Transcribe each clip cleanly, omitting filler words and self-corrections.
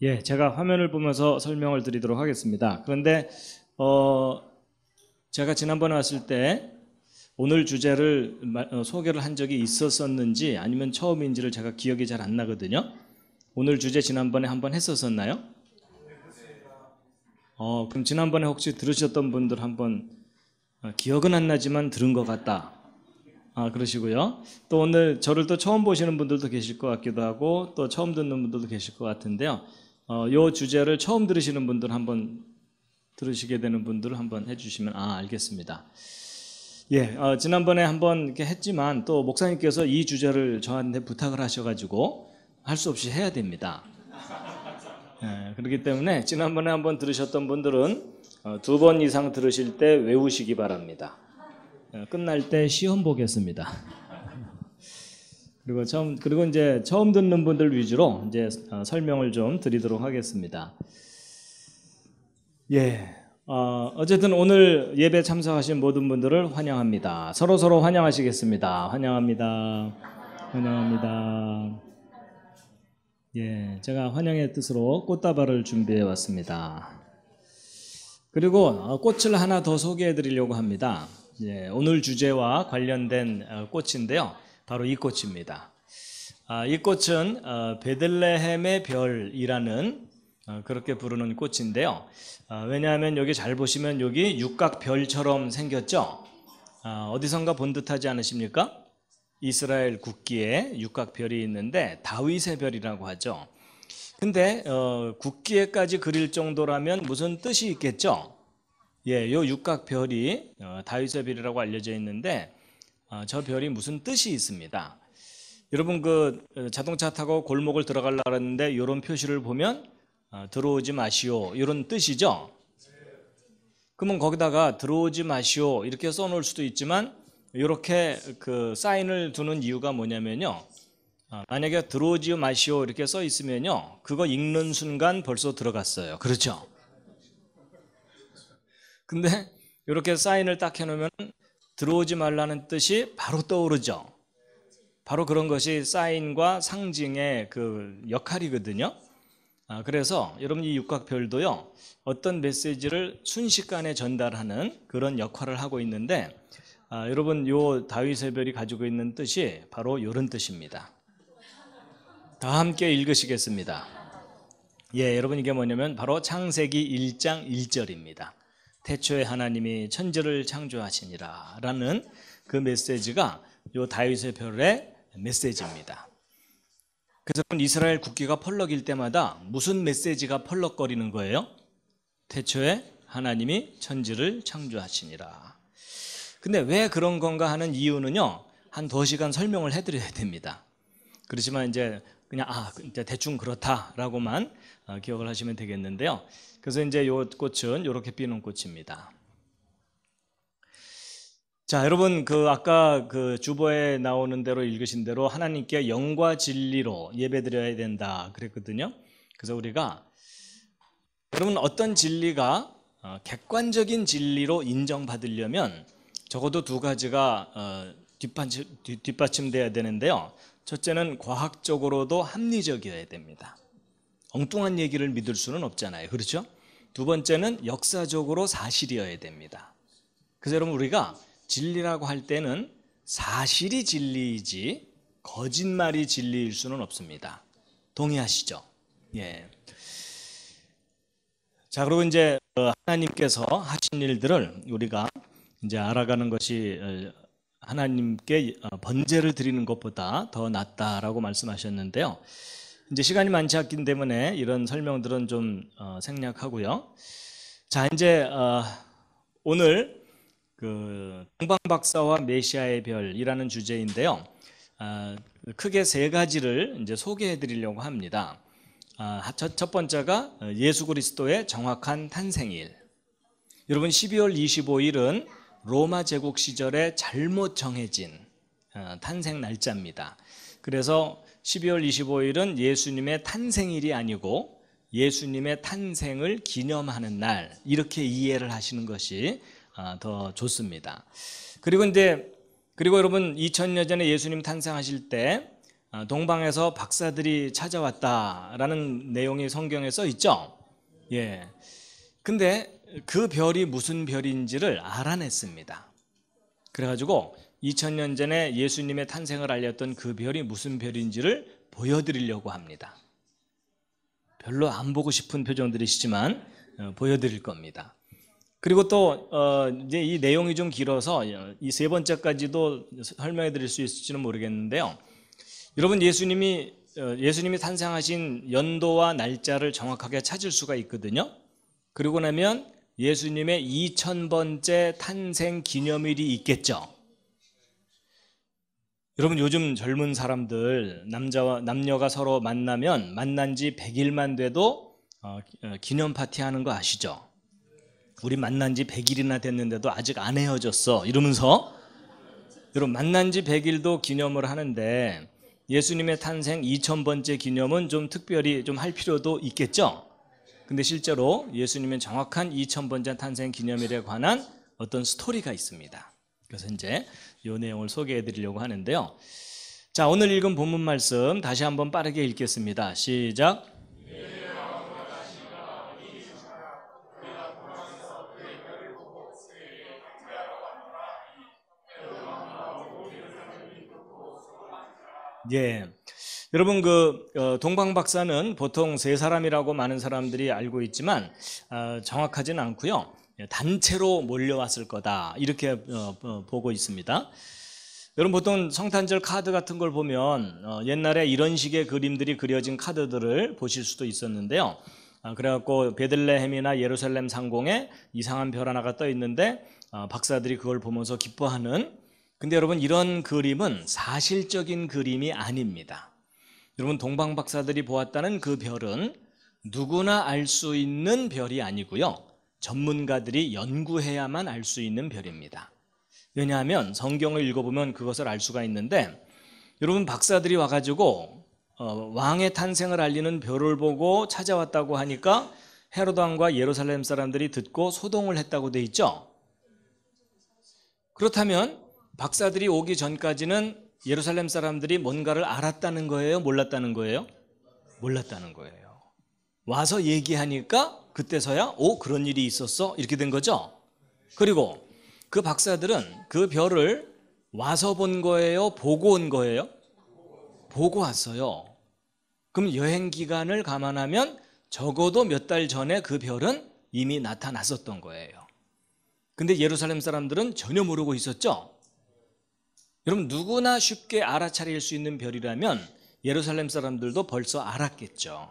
예, 제가 화면을 보면서 설명을 드리도록 하겠습니다. 그런데 제가 지난번에 왔을 때 오늘 주제를 소개를 한 적이 있었었는지 아니면 처음인지를 제가 기억이 잘 안 나거든요. 오늘 주제 지난번에 한번 했었었나요? 그럼 지난번에 혹시 들으셨던 분들 한번 기억은 안 나지만 들은 것 같다. 그러시고요. 또 오늘 저를 또 처음 보시는 분들도 계실 것 같기도 하고 또 처음 듣는 분들도 계실 것 같은데요. 요 주제를 처음 들으시는 분들 한번 들으시게 되는 분들 한번 해주시면 알겠습니다. 예, 지난번에 한번 이렇게 했지만 또 목사님께서 이 주제를 저한테 부탁을 하셔가지고 할 수 없이 해야 됩니다. 예, 그렇기 때문에 지난번에 한번 들으셨던 분들은 2번 이상 들으실 때 외우시기 바랍니다. 끝날 때 시험 보겠습니다. 그리고 이제 처음 듣는 분들 위주로 이제 설명을 좀 드리도록 하겠습니다. 예. 어쨌든 오늘 예배 참석하신 모든 분들을 환영합니다. 서로 환영하시겠습니다. 환영합니다. 환영합니다. 예. 제가 환영의 뜻으로 꽃다발을 준비해 왔습니다. 그리고 꽃을 하나 더 소개해 드리려고 합니다. 예, 오늘 주제와 관련된 꽃인데요. 바로 이 꽃입니다. 이 꽃은 베들레헴의 별이라는 그렇게 부르는 꽃인데요. 왜냐하면 여기 잘 보시면 여기 육각별처럼 생겼죠. 어디선가 본 듯하지 않으십니까? 이스라엘 국기에 육각별이 있는데 다윗의 별이라고 하죠. 근데 국기에까지 그릴 정도라면 무슨 뜻이 있겠죠? 예, 요 육각별이 다윗의 별이라고 알려져 있는데 저 별이 무슨 뜻이 있습니다. 여러분 그 자동차 타고 골목을 들어가려고 하는데 이런 표시를 보면 들어오지 마시오 이런 뜻이죠. 그러면 거기다가 들어오지 마시오 이렇게 써놓을 수도 있지만 이렇게 그 사인을 두는 이유가 뭐냐면요. 만약에 들어오지 마시오 이렇게 써 있으면요. 그거 읽는 순간 벌써 들어갔어요. 그렇죠? 근데 이렇게 사인을 딱 해놓으면 들어오지 말라는 뜻이 바로 떠오르죠. 바로 그런 것이 사인과 상징의 그 역할이거든요. 그래서 여러분 이 육각별도요. 어떤 메시지를 순식간에 전달하는 그런 역할을 하고 있는데 여러분 요 다윗의 별이 가지고 있는 뜻이 바로 이런 뜻입니다. 다 함께 읽으시겠습니다. 예, 여러분 이게 뭐냐면 바로 창세기 1장 1절입니다. 태초에 하나님이 천지를 창조하시니라 라는 그 메시지가 요 다윗의 별의 메시지입니다. 그래서 이스라엘 국기가 펄럭일 때마다 무슨 메시지가 펄럭거리는 거예요? 태초에 하나님이 천지를 창조하시니라. 근데 왜 그런 건가 하는 이유는요. 한 2시간 설명을 해드려야 됩니다. 그렇지만 이제 그냥 이제 대충 그렇다라고만 기억을 하시면 되겠는데요. 그래서 이제 요 꽃은 이렇게 피는 꽃입니다. 자, 여러분 아까 그 주보에 나오는 대로 읽으신 대로 하나님께 영과 진리로 예배드려야 된다 그랬거든요. 그래서 우리가 여러분 어떤 진리가 객관적인 진리로 인정받으려면 적어도 2가지가 뒷받침돼야 되는데요. 첫째는 과학적으로도 합리적이어야 됩니다. 엉뚱한 얘기를 믿을 수는 없잖아요. 그렇죠? 2번째는 역사적으로 사실이어야 됩니다. 그래서 여러분 우리가 진리라고 할 때는 사실이 진리이지 거짓말이 진리일 수는 없습니다. 동의하시죠? 예. 자, 그리고 이제 하나님께서 하신 일들을 우리가 이제 알아가는 것이 하나님께 번제를 드리는 것보다 더 낫다라고 말씀하셨는데요. 이제 시간이 많지 않기 때문에 이런 설명들은 좀 생략하고요. 자, 이제 오늘 그 동방박사와 메시아의 별이라는 주제인데요. 크게 3가지를 이제 소개해 드리려고 합니다. 첫 번째가 예수 그리스도의 정확한 탄생일. 여러분 12월 25일은 로마 제국 시절에 잘못 정해진 탄생 날짜입니다. 그래서 12월 25일은 예수님의 탄생일이 아니고 예수님의 탄생을 기념하는 날 이렇게 이해를 하시는 것이 더 좋습니다. 그리고 여러분 2000년 전에 예수님 탄생하실 때 동방에서 박사들이 찾아왔다라는 내용이 성경에 써 있죠. 예. 근데 그 별이 무슨 별인지를 알아냈습니다. 그래가지고 2000년 전에 예수님의 탄생을 알렸던 그 별이 무슨 별인지를 보여드리려고 합니다. 별로 안 보고 싶은 표정들이시지만 보여드릴 겁니다. 그리고 또 이제 이 내용이 좀 길어서 이 세 번째까지도 설명해 드릴 수 있을지는 모르겠는데요. 여러분, 예수님이 탄생하신 연도와 날짜를 정확하게 찾을 수가 있거든요. 그리고 나면 예수님의 2000번째 탄생 기념일이 있겠죠. 여러분, 요즘 젊은 사람들, 남녀가 서로 만난 지 100일만 돼도 기념 파티 하는 거 아시죠? 우리 만난 지 100일이나 됐는데도 아직 안 헤어졌어 이러면서, 여러분, 만난 지 100일도 기념을 하는데 예수님의 탄생 2000번째 기념은 좀 특별히 좀 할 필요도 있겠죠. 근데 실제로 예수님의 정확한 2000번째 탄생 기념일에 관한 어떤 스토리가 있습니다. 그래서 이제 이 내용을 소개해 드리려고 하는데요. 자, 오늘 읽은 본문 말씀 다시 한번 빠르게 읽겠습니다. 시작. 예. 여러분, 동방 박사는 보통 세 사람이라고 많은 사람들이 알고 있지만 정확하지는 않고요. 단체로 몰려왔을 거다 이렇게 보고 있습니다. 여러분, 보통 성탄절 카드 같은 걸 보면 옛날에 이런 식의 그림들이 그려진 카드들을 보실 수도 있었는데요. 그래갖고 베들레헴이나 예루살렘 상공에 이상한 별 하나가 떠 있는데 박사들이 그걸 보면서 기뻐하는. 근데 여러분, 이런 그림은 사실적인 그림이 아닙니다. 여러분, 동방 박사들이 보았다는 그 별은 누구나 알 수 있는 별이 아니고요. 전문가들이 연구해야만 알 수 있는 별입니다. 왜냐하면 성경을 읽어보면 그것을 알 수가 있는데, 여러분, 박사들이 와가지고 왕의 탄생을 알리는 별을 보고 찾아왔다고 하니까 헤로드 왕과 예루살렘 사람들이 듣고 소동을 했다고 돼 있죠. 그렇다면 박사들이 오기 전까지는 예루살렘 사람들이 뭔가를 알았다는 거예요? 몰랐다는 거예요? 몰랐다는 거예요. 와서 얘기하니까 그때서야 그런 일이 있었어? 이렇게 된 거죠. 그리고 그 박사들은 그 별을 와서 본 거예요? 보고 온 거예요? 보고 왔어요. 그럼 여행 기간을 감안하면 적어도 몇 달 전에 그 별은 이미 나타났었던 거예요. 근데 예루살렘 사람들은 전혀 모르고 있었죠. 여러분, 누구나 쉽게 알아차릴 수 있는 별이라면 예루살렘 사람들도 벌써 알았겠죠.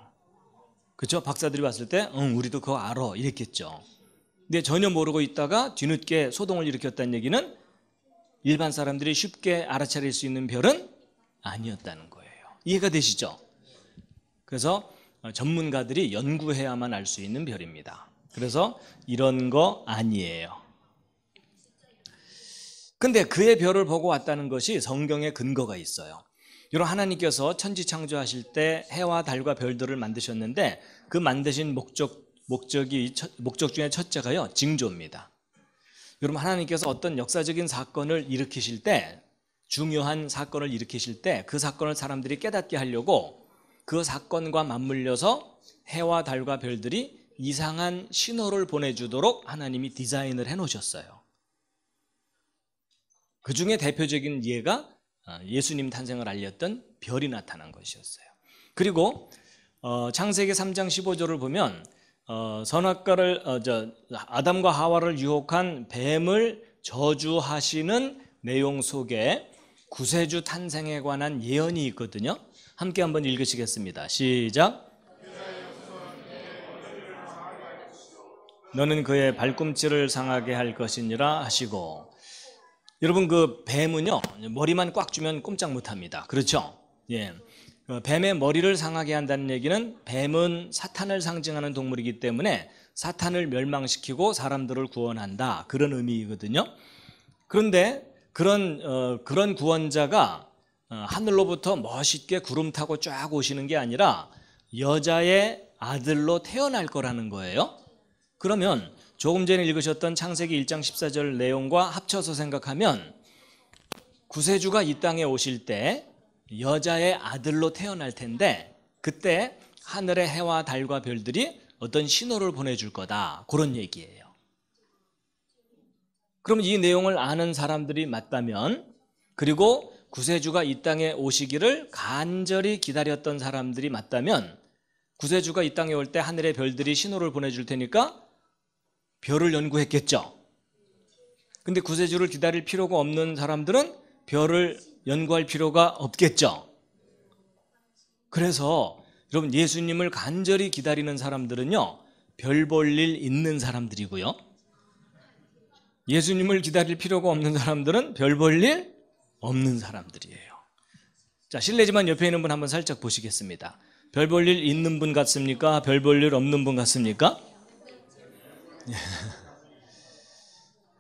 그렇죠? 박사들이 왔을 때 우리도 그거 알아 이랬겠죠. 근데 전혀 모르고 있다가 뒤늦게 소동을 일으켰다는 얘기는 일반 사람들이 쉽게 알아차릴 수 있는 별은 아니었다는 거예요. 이해가 되시죠? 그래서 전문가들이 연구해야만 알 수 있는 별입니다. 그래서 이런 거 아니에요. 근데 그의 별을 보고 왔다는 것이 성경에 근거가 있어요. 여러분, 하나님께서 천지 창조하실 때 해와 달과 별들을 만드셨는데 그 만드신 목적 중에 첫째가요, 징조입니다. 여러분, 하나님께서 어떤 역사적인 사건을 일으키실 때, 중요한 사건을 일으키실 때 그 사건을 사람들이 깨닫게 하려고 그 사건과 맞물려서 해와 달과 별들이 이상한 신호를 보내주도록 하나님이 디자인을 해놓으셨어요. 그 중에 대표적인 예가 예수님 탄생을 알렸던 별이 나타난 것이었어요. 그리고 창세기 3장 15절을 보면 선악과를 아담과 하와를 유혹한 뱀을 저주하시는 내용 속에 구세주 탄생에 관한 예언이 있거든요. 함께 한번 읽으시겠습니다. 시작. 너는 그의 발꿈치를 상하게 할 것이니라 하시고. 여러분, 그 뱀은요, 머리만 꽉 주면 꼼짝 못합니다. 그렇죠? 예. 뱀의 머리를 상하게 한다는 얘기는 뱀은 사탄을 상징하는 동물이기 때문에 사탄을 멸망시키고 사람들을 구원한다, 그런 의미거든요. 그런데 그런 구원자가 하늘로부터 멋있게 구름 타고 쫙 오시는 게 아니라 여자의 아들로 태어날 거라는 거예요. 그러면 조금 전에 읽으셨던 창세기 1장 14절 내용과 합쳐서 생각하면 구세주가 이 땅에 오실 때 여자의 아들로 태어날 텐데 그때 하늘의 해와 달과 별들이 어떤 신호를 보내줄 거다, 그런 얘기예요. 그럼 이 내용을 아는 사람들이 맞다면, 그리고 구세주가 이 땅에 오시기를 간절히 기다렸던 사람들이 맞다면, 구세주가 이 땅에 올 때 하늘의 별들이 신호를 보내줄 테니까 별을 연구했겠죠. 근데 구세주를 기다릴 필요가 없는 사람들은 별을 연구할 필요가 없겠죠. 그래서 여러분, 예수님을 간절히 기다리는 사람들은요, 별 볼 일 있는 사람들이고요, 예수님을 기다릴 필요가 없는 사람들은 별 볼 일 없는 사람들이에요. 자, 실례지만 옆에 있는 분 한번 살짝 보시겠습니다. 별 볼 일 있는 분 같습니까? 별 볼 일 없는 분 같습니까?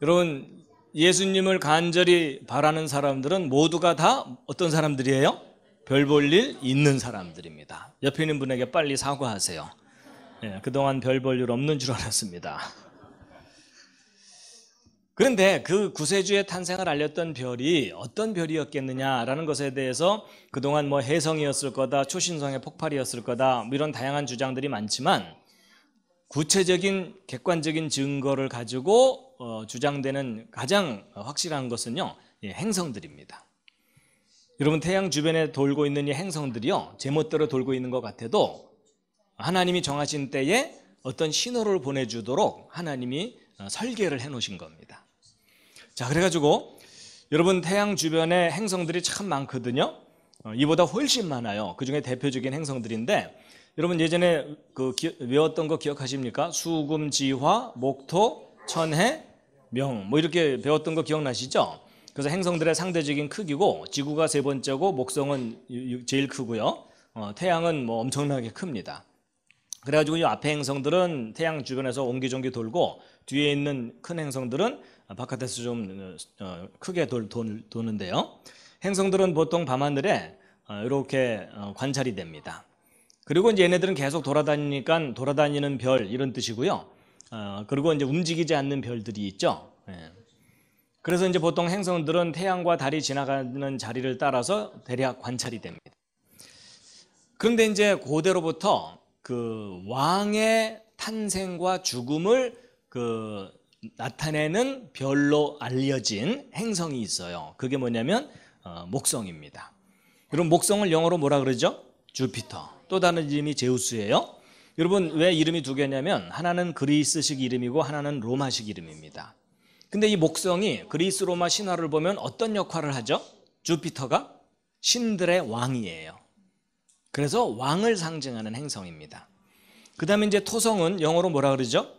여러분, 예수님을 간절히 바라는 사람들은 모두가 다 어떤 사람들이에요? 별 볼 일 있는 사람들입니다. 옆에 있는 분에게 빨리 사과하세요. 그동안 별 볼 일 없는 줄 알았습니다. 그런데 그 구세주의 탄생을 알렸던 별이 어떤 별이었겠느냐라는 것에 대해서 그동안 뭐 혜성이었을 거다, 초신성의 폭발이었을 거다, 뭐 이런 다양한 주장들이 많지만, 구체적인 객관적인 증거를 가지고 주장되는 가장 확실한 것은요, 행성들입니다. 여러분, 태양 주변에 돌고 있는 이 행성들이요, 제멋대로 돌고 있는 것 같아도 하나님이 정하신 때에 어떤 신호를 보내주도록 하나님이 설계를 해놓으신 겁니다. 자, 그래가지고 여러분, 태양 주변에 행성들이 참 많거든요. 이보다 훨씬 많아요. 그 중에 대표적인 행성들인데, 여러분 예전에 외웠던 거 기억하십니까? 수금, 지화, 목토, 천해, 명, 뭐 이렇게 배웠던 거 기억나시죠? 그래서 행성들의 상대적인 크기고, 지구가 세 번째고 목성은 제일 크고요, 태양은 뭐 엄청나게 큽니다. 그래가지고 이 앞에 행성들은 태양 주변에서 옹기종기 돌고, 뒤에 있는 큰 행성들은 바깥에서 좀 크게 도는데요. 행성들은 보통 밤하늘에 이렇게 관찰이 됩니다. 그리고 이제 얘네들은 계속 돌아다니니까 돌아다니는 별, 이런 뜻이고요. 그리고 이제 움직이지 않는 별들이 있죠. 그래서 이제 보통 행성들은 태양과 달이 지나가는 자리를 따라서 대략 관찰이 됩니다. 그런데 이제 고대로부터 그 왕의 탄생과 죽음을 나타내는 별로 알려진 행성이 있어요. 그게 뭐냐면 목성입니다. 여러분, 목성을 영어로 뭐라 그러죠? 주피터. 또 다른 이름이 제우스예요. 여러분, 왜 이름이 두 개냐면 하나는 그리스식 이름이고 하나는 로마식 이름입니다. 근데 이 목성이 그리스 로마 신화를 보면 어떤 역할을 하죠? 주피터가 신들의 왕이에요. 그래서 왕을 상징하는 행성입니다. 그 다음에 이제 토성은 영어로 뭐라 그러죠?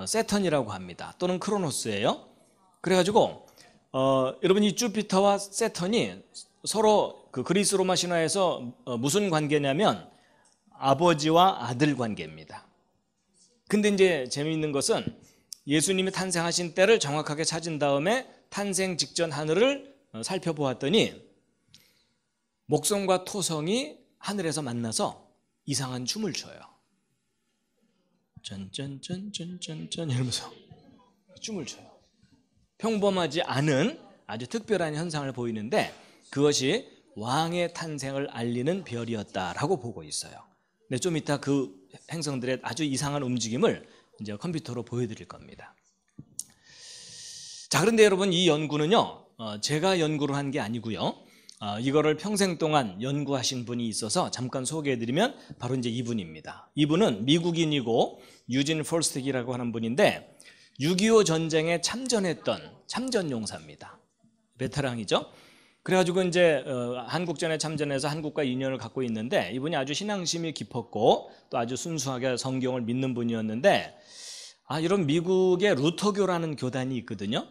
세턴이라고 합니다. 또는 크로노스예요. 그래가지고 여러분, 이 주피터와 세턴이 서로 그 그리스 로마 신화에서 무슨 관계냐면 아버지와 아들 관계입니다. 근데 이제 재미있는 것은 예수님이 탄생하신 때를 정확하게 찾은 다음에 탄생 직전 하늘을 살펴보았더니 목성과 토성이 하늘에서 만나서 이상한 춤을 춰요. 짠짠짠짠짠짠 이러면서 춤을 춰요. 평범하지 않은 아주 특별한 현상을 보이는데, 그것이 왕의 탄생을 알리는 별이었다라고 보고 있어요. 근데 좀 이따 그 행성들의 아주 이상한 움직임을 이제 컴퓨터로 보여드릴 겁니다. 자, 그런데 여러분, 이 연구는요, 제가 연구를 한 게 아니고요, 이거를 평생 동안 연구하신 분이 있어서 잠깐 소개해드리면 바로 이제 이분입니다. 이분은 미국인이고 유진 폴스틱이라고 하는 분인데 6.25 전쟁에 참전했던 참전용사입니다. 베테랑이죠. 그래가지고 이제 한국전에 참전해서 한국과 인연을 갖고 있는데, 이분이 아주 신앙심이 깊었고 또 아주 순수하게 성경을 믿는 분이었는데, 이런 미국의 루터교라는 교단이 있거든요.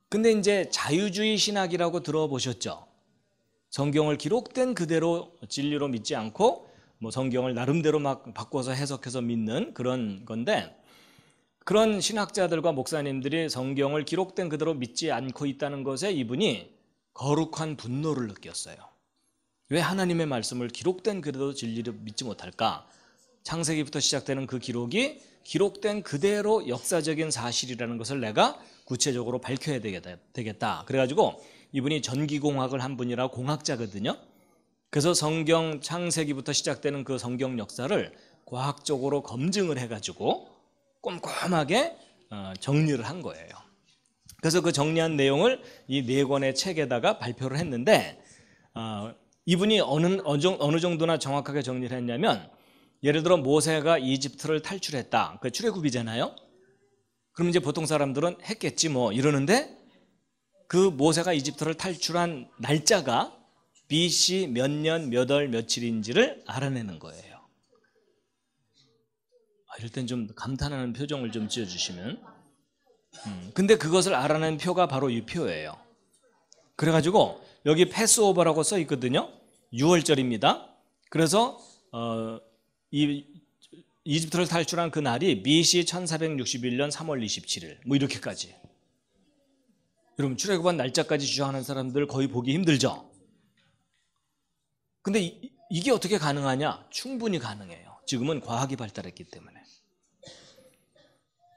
근데 이제 자유주의 신학이라고 들어보셨죠? 성경을 기록된 그대로 진리로 믿지 않고 뭐 성경을 나름대로 막 바꿔서 해석해서 믿는 그런 건데, 그런 신학자들과 목사님들이 성경을 기록된 그대로 믿지 않고 있다는 것에 이분이 거룩한 분노를 느꼈어요. 왜 하나님의 말씀을 기록된 그대로 진리로 믿지 못할까? 창세기부터 시작되는 그 기록이 기록된 그대로 역사적인 사실이라는 것을 내가 구체적으로 밝혀야 되겠다. 그래가지고 이분이 전기공학을 한 분이라 공학자거든요. 그래서 성경 창세기부터 시작되는 그 성경 역사를 과학적으로 검증을 해가지고 꼼꼼하게 정리를 한 거예요. 그래서 그 정리한 내용을 이 4권의 책에다가 발표를 했는데, 이분이 어느 정도나 정확하게 정리를 했냐면, 예를 들어 모세가 이집트를 탈출했다. 그 출애굽이잖아요. 그럼 이제 보통 사람들은 했겠지 뭐 이러는데, 그 모세가 이집트를 탈출한 날짜가 BC 몇 년, 몇 월, 며칠인지를 알아내는 거예요. 이럴 땐 좀 감탄하는 표정을 좀 지어주시면. 근데 그것을 알아낸 표가 바로 이 표예요. 그래가지고 여기 패스오버라고 써 있거든요. 6월절입니다. 그래서 이집트를 탈출한 그 날이 BC 1461년 3월 27일 뭐 이렇게까지. 여러분 출애굽한 날짜까지 주장하는 사람들 거의 보기 힘들죠. 근데 이게 어떻게 가능하냐? 충분히 가능해요. 지금은 과학이 발달했기 때문에.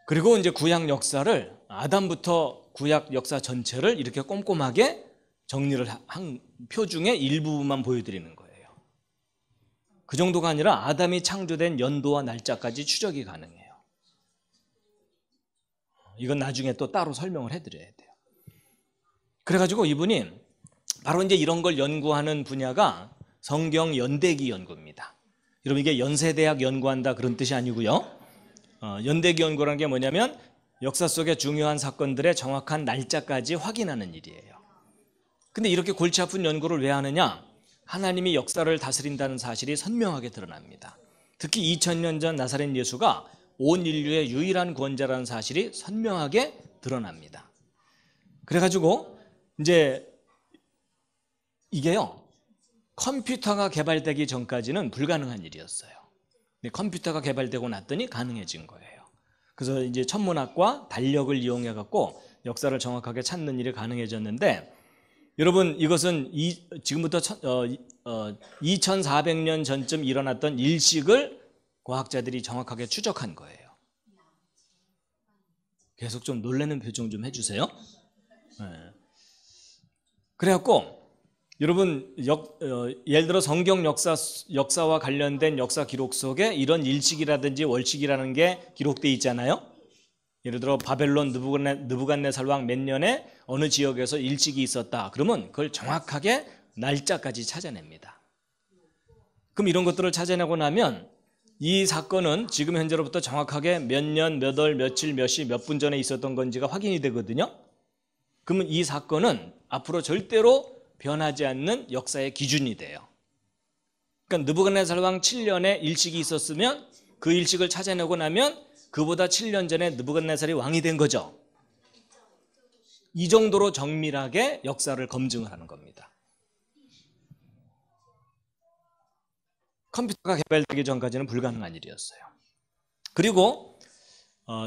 그리고 이제 구약 역사를, 아담부터 구약 역사 전체를 이렇게 꼼꼼하게 정리를 한 표 중에 일부분만 보여드리는 거예요. 그 정도가 아니라 아담이 창조된 연도와 날짜까지 추적이 가능해요. 이건 나중에 또 따로 설명을 해드려야 돼요. 그래가지고 이분이 바로 이제 이런 걸 연구하는 분야가 성경 연대기 연구입니다. 여러분 이게 연세대학 연구한다 그런 뜻이 아니고요. 연대기 연구라는 게 뭐냐면 역사 속의 중요한 사건들의 정확한 날짜까지 확인하는 일이에요. 근데 이렇게 골치 아픈 연구를 왜 하느냐? 하나님이 역사를 다스린다는 사실이 선명하게 드러납니다. 특히 2000년 전 나사렛 예수가 온 인류의 유일한 구원자라는 사실이 선명하게 드러납니다. 그래가지고 이제 이게요, 컴퓨터가 개발되기 전까지는 불가능한 일이었어요. 근데 컴퓨터가 개발되고 났더니 가능해진 거예요. 그래서 이제 천문학과 달력을 이용해 갖고 역사를 정확하게 찾는 일이 가능해졌는데, 여러분 이것은 지금부터 2400년 전쯤 일어났던 일식을 과학자들이 정확하게 추적한 거예요. 계속 좀 놀라는 표정 좀 해주세요. 네. 그래갖고 여러분 예를 들어 성경 역사와 관련된 역사 기록 속에 이런 일식이라든지 월식이라는 게 기록되어 있잖아요. 예를 들어 바벨론 느부갓네살 왕 몇 년에 어느 지역에서 일식이 있었다. 그러면 그걸 정확하게 날짜까지 찾아냅니다. 그럼 이런 것들을 찾아내고 나면 이 사건은 지금 현재로부터 정확하게 몇 년, 몇 월, 며칠, 몇 시, 몇 분 전에 있었던 건지가 확인이 되거든요. 그러면 이 사건은 앞으로 절대로 변하지 않는 역사의 기준이 돼요. 그러니까 느부갓네살 왕 7년에 일식이 있었으면 그 일식을 찾아내고 나면 그보다 7년 전에 느부갓네살이 왕이 된 거죠. 이 정도로 정밀하게 역사를 검증을 하는 겁니다. 컴퓨터가 개발되기 전까지는 불가능한 일이었어요. 그리고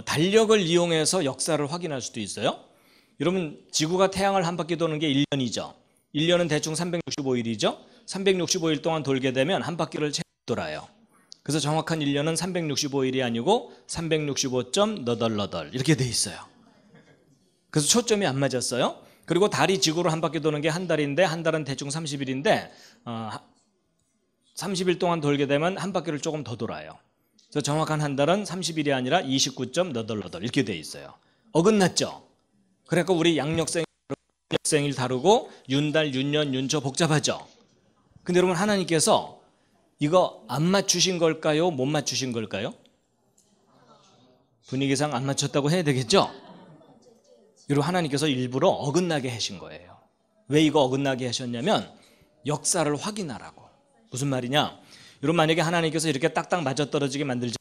달력을 이용해서 역사를 확인할 수도 있어요. 여러분 지구가 태양을 한 바퀴 도는 게 1년이죠. 1년은 대충 365일이죠. 365일 동안 돌게 되면 한 바퀴를 채 돌아요. 그래서 정확한 1년은 365일이 아니고 365.8 이렇게 돼 있어요. 그래서 초점이 안 맞았어요. 그리고 달이 지구로 한 바퀴 도는 게 한 달인데, 한 달은 대충 30일인데 30일 동안 돌게 되면 한 바퀴를 조금 더 돌아요. 그래서 정확한 한 달은 30일이 아니라 29.8 이렇게 돼 있어요. 어긋났죠. 그러니까 우리 양력생일 다르고 윤달, 윤년, 윤초 복잡하죠. 근데 여러분 하나님께서 이거 안 맞추신 걸까요? 못 맞추신 걸까요? 분위기상 안 맞췄다고 해야 되겠죠? 여러분 하나님께서 일부러 어긋나게 하신 거예요. 왜 이거 어긋나게 하셨냐면 역사를 확인하라고. 무슨 말이냐? 여러분 만약에 하나님께서 이렇게 딱딱 맞아떨어지게 만들자,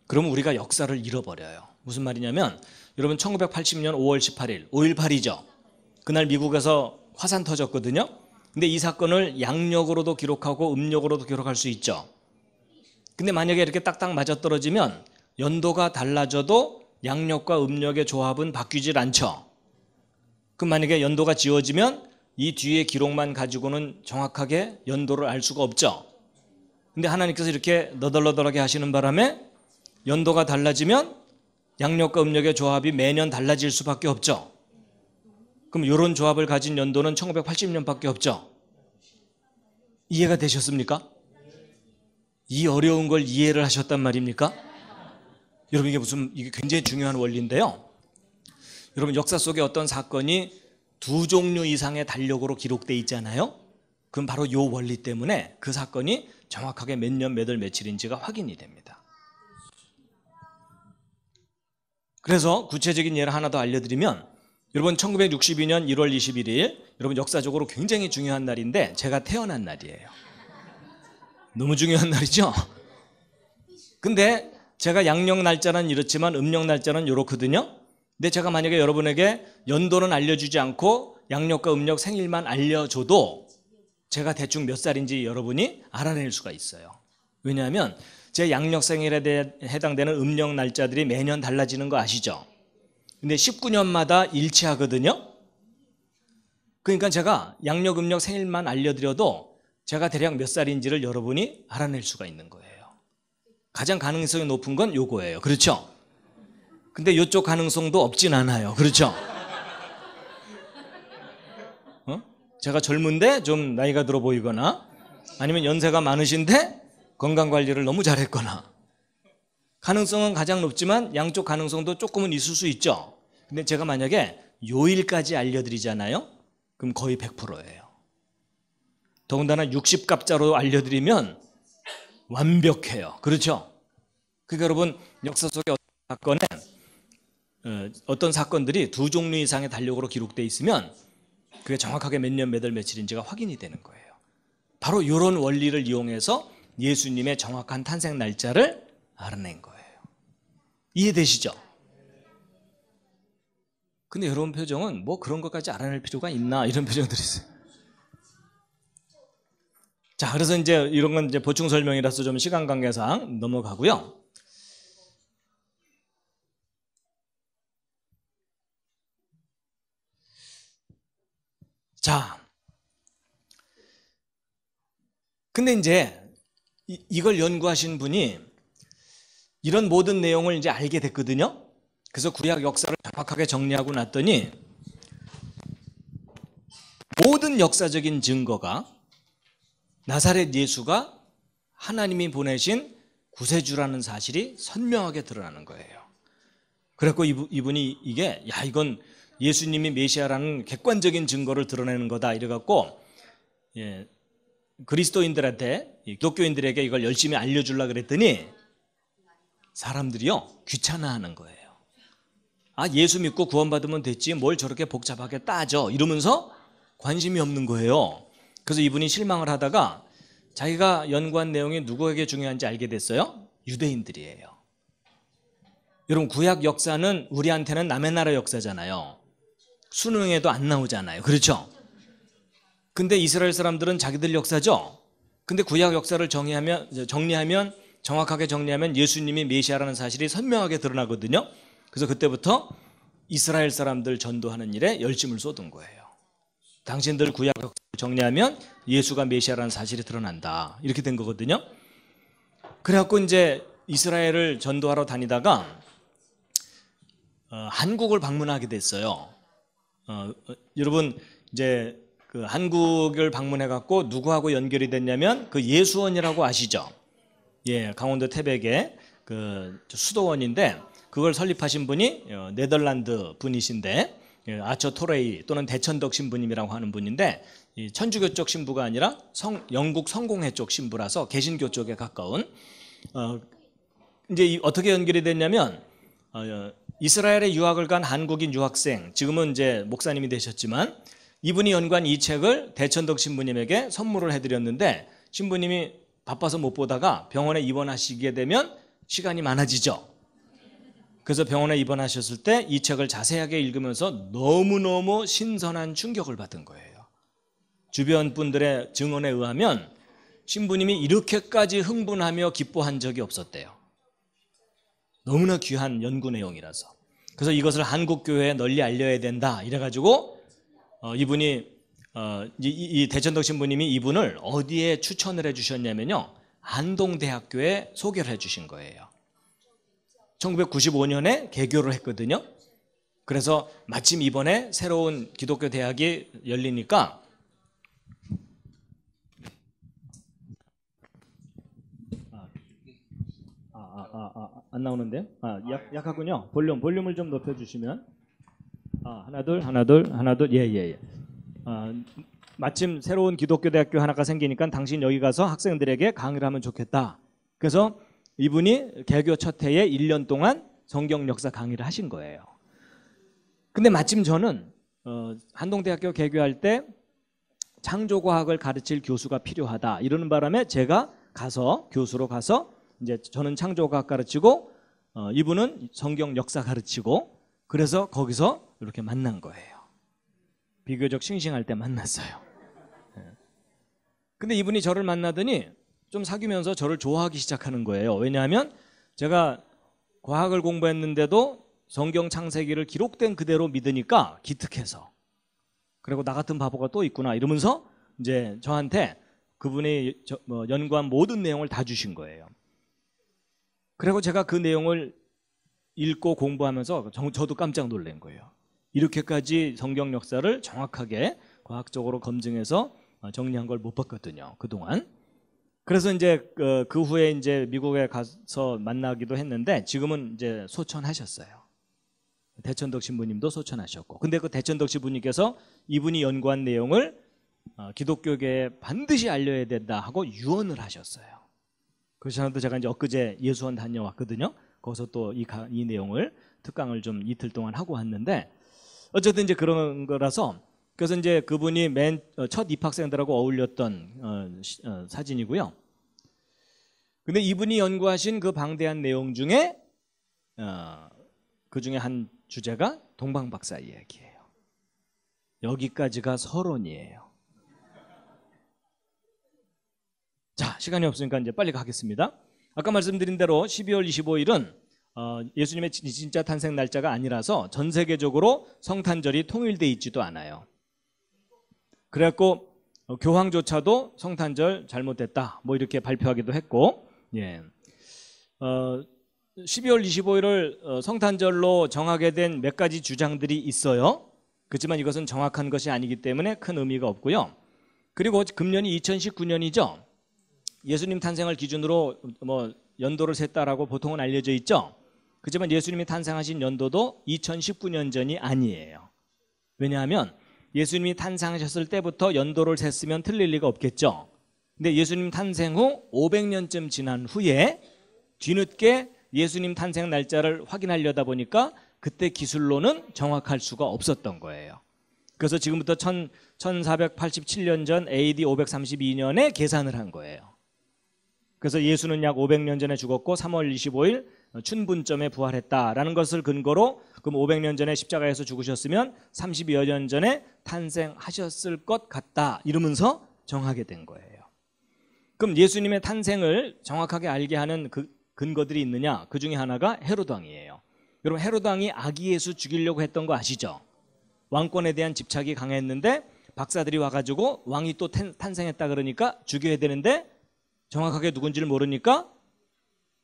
그러면 우리가 역사를 잃어버려요. 무슨 말이냐면 여러분 1980년 5월 18일 5.18이죠. 그날 미국에서 화산 터졌거든요. 근데 이 사건을 양력으로도 기록하고 음력으로도 기록할 수 있죠. 근데 만약에 이렇게 딱딱 맞아떨어지면 연도가 달라져도 양력과 음력의 조합은 바뀌질 않죠. 그럼 만약에 연도가 지워지면 이 뒤에 기록만 가지고는 정확하게 연도를 알 수가 없죠. 근데 하나님께서 이렇게 너덜너덜하게 하시는 바람에 연도가 달라지면 양력과 음력의 조합이 매년 달라질 수밖에 없죠. 그럼 이런 조합을 가진 연도는 1980년밖에 없죠. 이해가 되셨습니까? 이 어려운 걸 이해를 하셨단 말입니까? 여러분 이게 굉장히 중요한 원리인데요. 여러분 역사 속에 어떤 사건이 두 종류 이상의 달력으로 기록되어 있잖아요. 그럼 바로 이 원리 때문에 그 사건이 정확하게 몇 년, 몇 월, 며칠인지가 확인이 됩니다. 그래서 구체적인 예를 하나 더 알려드리면 여러분 1962년 1월 21일 여러분 역사적으로 굉장히 중요한 날인데 제가 태어난 날이에요. 너무 중요한 날이죠. 근데 제가 양력 날짜는 이렇지만 음력 날짜는 이렇거든요. 근데 제가 만약에 여러분에게 연도는 알려주지 않고 양력과 음력 생일만 알려줘도 제가 대충 몇 살인지 여러분이 알아낼 수가 있어요. 왜냐하면 제 양력 생일에 해당되는 음력 날짜들이 매년 달라지는 거 아시죠? 근데 19년마다 일치하거든요. 그러니까 제가 양력, 음력, 생일만 알려드려도 제가 대략 몇 살인지를 여러분이 알아낼 수가 있는 거예요. 가장 가능성이 높은 건 요거예요. 그렇죠? 근데 이쪽 가능성도 없진 않아요. 그렇죠? 제가 젊은데 좀 나이가 들어 보이거나 아니면 연세가 많으신데 건강관리를 너무 잘했거나 가능성은 가장 높지만 양쪽 가능성도 조금은 있을 수 있죠. 근데 제가 만약에 요일까지 알려드리잖아요. 그럼 거의 100%예요. 더군다나 60갑자로 알려드리면 완벽해요. 그렇죠? 그러니까 여러분 역사 속에 어떤 사건들이 두 종류 이상의 달력으로 기록되어 있으면 그게 정확하게 몇 년, 몇 월, 며칠인지가 확인이 되는 거예요. 바로 이런 원리를 이용해서 예수님의 정확한 탄생 날짜를 알아낸 거예요. 이해되시죠? 근데 여러분 표정은 뭐 그런 것까지 알아낼 필요가 있나 이런 표정들이 있어요. 자, 그래서 이제 이런 건 이제 보충 설명이라서 좀 시간 관계상 넘어가고요. 자, 근데 이제 이걸 연구하신 분이 이런 모든 내용을 이제 알게 됐거든요. 그래서 구약 역사를 정확하게 정리하고 났더니 모든 역사적인 증거가 나사렛 예수가 하나님이 보내신 구세주라는 사실이 선명하게 드러나는 거예요. 그래서 이분이 이건 예수님이 메시아라는 객관적인 증거를 드러내는 거다 이래갖고 그리스도인들한테 기독교인들에게 이걸 열심히 알려주려고 그랬더니 사람들이요 귀찮아하는 거예요. 아, 예수 믿고 구원받으면 됐지 뭘 저렇게 복잡하게 따져 이러면서 관심이 없는 거예요. 그래서 이분이 실망을 하다가 자기가 연구한 내용이 누구에게 중요한지 알게 됐어요. 유대인들이에요. 여러분 구약 역사는 우리한테는 남의 나라 역사잖아요. 수능에도 안 나오잖아요. 그렇죠? 근데 이스라엘 사람들은 자기들 역사죠. 근데 구약 역사를 정리하면 정확하게 정리하면 예수님이 메시아라는 사실이 선명하게 드러나거든요. 그래서 그때부터 이스라엘 사람들 전도하는 일에 열심을 쏟은 거예요. 당신들 구약 역사를 정리하면 예수가 메시아라는 사실이 드러난다. 이렇게 된 거거든요. 그래갖고 이제 이스라엘을 전도하러 다니다가 한국을 방문하게 됐어요. 여러분 이제 그 한국을 방문해갖고 누구하고 연결이 됐냐면 그 예수원이라고 아시죠? 예, 강원도 태백의 그 수도원인데 그걸 설립하신 분이 네덜란드 분이신데 아처 토레이 또는 대천덕 신부님이라고 하는 분인데 천주교 쪽 신부가 아니라 영국 성공회 쪽 신부라서 개신교 쪽에 가까운 이제 어떻게 연결이 됐냐면 이스라엘에 유학을 간 한국인 유학생 지금은 이제 목사님이 되셨지만 이분이 연구한 이 책을 대천덕 신부님에게 선물을 해드렸는데 신부님이 바빠서 못 보다가 병원에 입원하시게 되면 시간이 많아지죠. 그래서 병원에 입원하셨을 때 이 책을 자세하게 읽으면서 너무너무 신선한 충격을 받은 거예요. 주변 분들의 증언에 의하면 신부님이 이렇게까지 흥분하며 기뻐한 적이 없었대요. 너무나 귀한 연구 내용이라서. 그래서 이것을 한국교회에 널리 알려야 된다 이래가지고 이분이 이 대천덕 신부님이 이분을 어디에 추천을 해주셨냐면요, 안동대학교에 소개를 해주신 거예요. 1995년에 개교를 했거든요. 그래서 마침 이번에 새로운 기독교 대학이 열리니까 안 나오는데? 약하군요. 볼륨을 좀 높여주시면. 하나 둘. 예. 마침 새로운 기독교 대학교 하나가 생기니까 당신 여기 가서 학생들에게 강의를 하면 좋겠다. 그래서 이분이 개교 첫 해에 1년 동안 성경 역사 강의를 하신 거예요. 근데 마침 저는 한동대학교 개교할 때 창조과학을 가르칠 교수가 필요하다 이러는 바람에 제가 교수로 가서 이제 저는 창조과학 가르치고 이분은 성경 역사 가르치고 그래서 거기서 이렇게 만난 거예요. 비교적 싱싱할 때 만났어요. 근데 이분이 저를 만나더니 좀 사귀면서 저를 좋아하기 시작하는 거예요. 왜냐하면 제가 과학을 공부했는데도 성경 창세기를 기록된 그대로 믿으니까 기특해서 그리고 나 같은 바보가 또 있구나 이러면서 이제 저한테 그분이 연구한 모든 내용을 다 주신 거예요. 그리고 제가 그 내용을 읽고 공부하면서 저도 깜짝 놀란 거예요. 이렇게까지 성경 역사를 정확하게 과학적으로 검증해서 정리한 걸 못 봤거든요. 그동안. 그래서 이제 그 후에 이제 미국에 가서 만나기도 했는데 지금은 이제 소천하셨어요. 대천덕 신부님도 소천하셨고. 근데 그 대천덕 신부님께서 이분이 연구한 내용을 기독교계에 반드시 알려야 된다 하고 유언을 하셨어요. 그래서 제가 이제 엊그제 예수원 다녀왔거든요. 거기서 또 이 내용을 특강을 좀 이틀 동안 하고 왔는데 어쨌든 이제 그런 거라서 그래서 이제 그분이 맨 첫 입학생들하고 어울렸던 사진이고요. 근데 이분이 연구하신 그 방대한 내용 중에 그 중에 한 주제가 동방박사 이야기예요. 여기까지가 서론이에요. 자, 시간이 없으니까 이제 빨리 가겠습니다. 아까 말씀드린 대로 12월 25일은 예수님의 진짜 탄생 날짜가 아니라서 전 세계적으로 성탄절이 통일돼 있지도 않아요. 그래갖고 교황조차도 성탄절 잘못됐다 뭐 이렇게 발표하기도 했고, 예. 12월 25일을 성탄절로 정하게 된 몇 가지 주장들이 있어요. 그렇지만 이것은 정확한 것이 아니기 때문에 큰 의미가 없고요. 그리고 금년이 2019년이죠. 예수님 탄생을 기준으로 뭐 연도를 셌다라고 보통은 알려져 있죠. 그렇지만 예수님이 탄생하신 연도도 2019년 전이 아니에요. 왜냐하면 예수님이 탄생하셨을 때부터 연도를 셌으면 틀릴 리가 없겠죠. 근데 예수님 탄생 후 500년쯤 지난 후에 뒤늦게 예수님 탄생 날짜를 확인하려다 보니까 그때 기술로는 정확할 수가 없었던 거예요. 그래서 지금부터 1487년 전 AD 532년에 계산을 한 거예요. 그래서 예수는 약 500년 전에 죽었고 3월 25일 춘분점에 부활했다라는 것을 근거로 그럼 500년 전에 십자가에서 죽으셨으면 30여 년 전에 탄생하셨을 것 같다 이러면서 정하게 된 거예요. 그럼 예수님의 탄생을 정확하게 알게 하는 그 근거들이 있느냐? 그 중에 하나가 헤롯 왕이에요. 여러분 헤롯 왕이 아기 예수 죽이려고 했던 거 아시죠? 왕권에 대한 집착이 강했는데 박사들이 와가지고 왕이 또 탄생했다 그러니까 죽여야 되는데 정확하게 누군지를 모르니까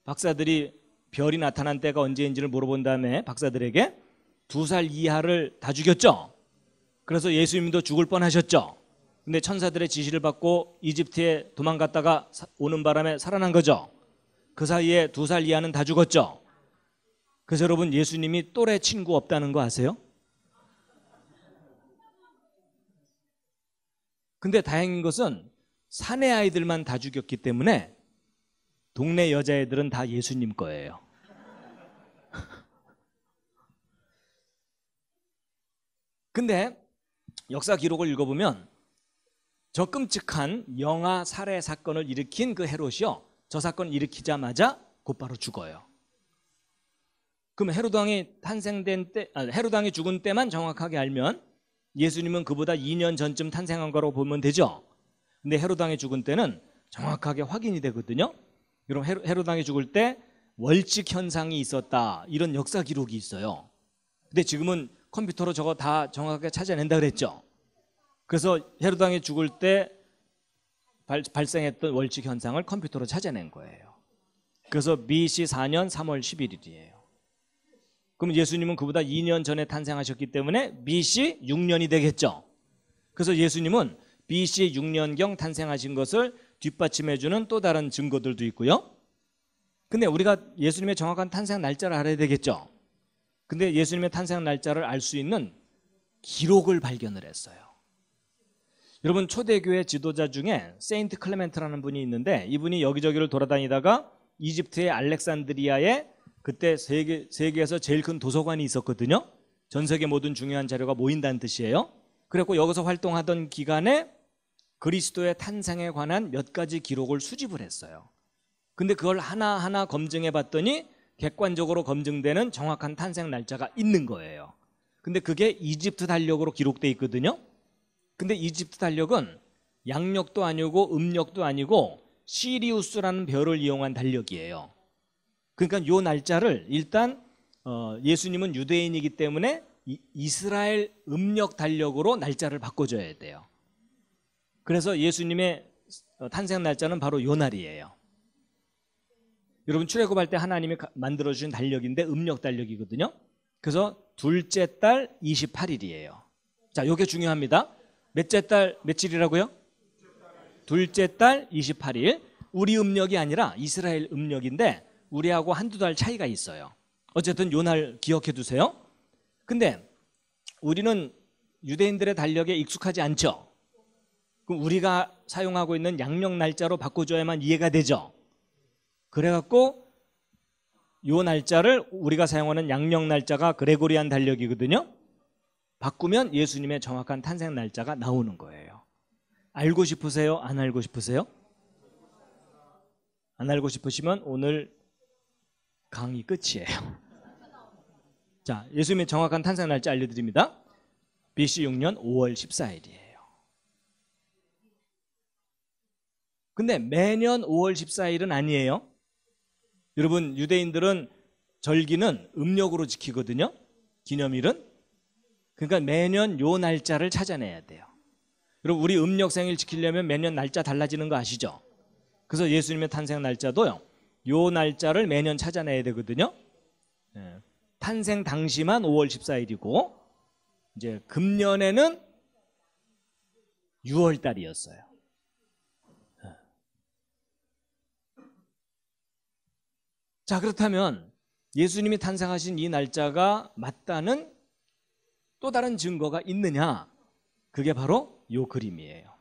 박사들이 별이 나타난 때가 언제인지를 물어본 다음에 박사들에게 2살 이하를 다 죽였죠. 그래서 예수님도 죽을 뻔하셨죠. 근데 천사들의 지시를 받고 이집트에 도망갔다가 오는 바람에 살아난 거죠. 그 사이에 2살 이하는 다 죽었죠. 그래서 여러분 예수님이 또래 친구 없다는 거 아세요? 근데 다행인 것은 사내 아이들만 다 죽였기 때문에 동네 여자애들은 다 예수님 거예요. 근데 역사 기록을 읽어보면 저 끔찍한 영아 살해 사건을 일으킨 그 헤롯이요, 저 사건을 일으키자마자 곧바로 죽어요. 그럼 헤롯 왕이 헤롯 왕이 죽은 때만 정확하게 알면 예수님은 그보다 2년 전쯤 탄생한 거라고 보면 되죠. 근데 헤롯 왕이 죽은 때는 정확하게 확인이 되거든요. 그럼 헤롯 왕이 죽을 때 월칙 현상이 있었다 이런 역사 기록이 있어요. 근데 지금은 컴퓨터로 저거 다 정확하게 찾아낸다 그랬죠. 그래서 헤롯 왕이 죽을 때 발생했던 월칙 현상을 컴퓨터로 찾아낸 거예요. 그래서 BC 4년 3월 11일이에요. 그럼 예수님은 그보다 2년 전에 탄생하셨기 때문에 BC 6년이 되겠죠. 그래서 예수님은 BC 6년경 탄생하신 것을 뒷받침해주는 또 다른 증거들도 있고요. 근데 우리가 예수님의 정확한 탄생 날짜를 알아야 되겠죠. 근데 예수님의 탄생 날짜를 알 수 있는 기록을 발견을 했어요. 여러분, 초대교회 지도자 중에 세인트 클레멘트라는 분이 있는데, 이분이 여기저기를 돌아다니다가 이집트의 알렉산드리아에 그때 세계에서 제일 큰 도서관이 있었거든요. 전 세계 모든 중요한 자료가 모인다는 뜻이에요. 그래서 여기서 활동하던 기간에 그리스도의 탄생에 관한 몇 가지 기록을 수집을 했어요. 근데 그걸 하나하나 검증해 봤더니 객관적으로 검증되는 정확한 탄생 날짜가 있는 거예요. 근데 그게 이집트 달력으로 기록돼 있거든요. 근데 이집트 달력은 양력도 아니고 음력도 아니고 시리우스라는 별을 이용한 달력이에요. 그러니까 요 날짜를 일단 예수님은 유대인이기 때문에 이스라엘 음력 달력으로 날짜를 바꿔줘야 돼요. 그래서 예수님의 탄생 날짜는 바로 요 날이에요. 여러분, 출애굽할 때 하나님이 만들어주신 달력인데 음력 달력이거든요. 그래서 둘째 달 28일이에요. 자, 요게 중요합니다. 몇째 달 며칠이라고요? 둘째 달 28일. 우리 음력이 아니라 이스라엘 음력인데 우리하고 한두 달 차이가 있어요. 어쨌든 요 날 기억해 두세요. 근데 우리는 유대인들의 달력에 익숙하지 않죠. 그럼 우리가 사용하고 있는 양력 날짜로 바꿔줘야만 이해가 되죠. 그래갖고 요 날짜를, 우리가 사용하는 양력 날짜가 그레고리안 달력이거든요. 바꾸면 예수님의 정확한 탄생 날짜가 나오는 거예요. 알고 싶으세요? 안 알고 싶으세요? 안 알고 싶으시면 오늘 강의 끝이에요. 자, 예수님의 정확한 탄생 날짜 알려드립니다. BC 6년 5월 14일이에요. 근데 매년 5월 14일은 아니에요. 여러분, 유대인들은 절기는 음력으로 지키거든요. 기념일은. 그러니까 매년 요 날짜를 찾아내야 돼요. 여러분, 우리 음력 생일 지키려면 매년 날짜 달라지는 거 아시죠? 그래서 예수님의 탄생 날짜도요, 요 날짜를 매년 찾아내야 되거든요. 탄생 당시만 5월 14일이고 이제 금년에는 6월 달이었어요. 자, 그렇다면 예수님이 탄생하신 이 날짜가 맞다는 또 다른 증거가 있느냐? 그게 바로 요 그림이에요.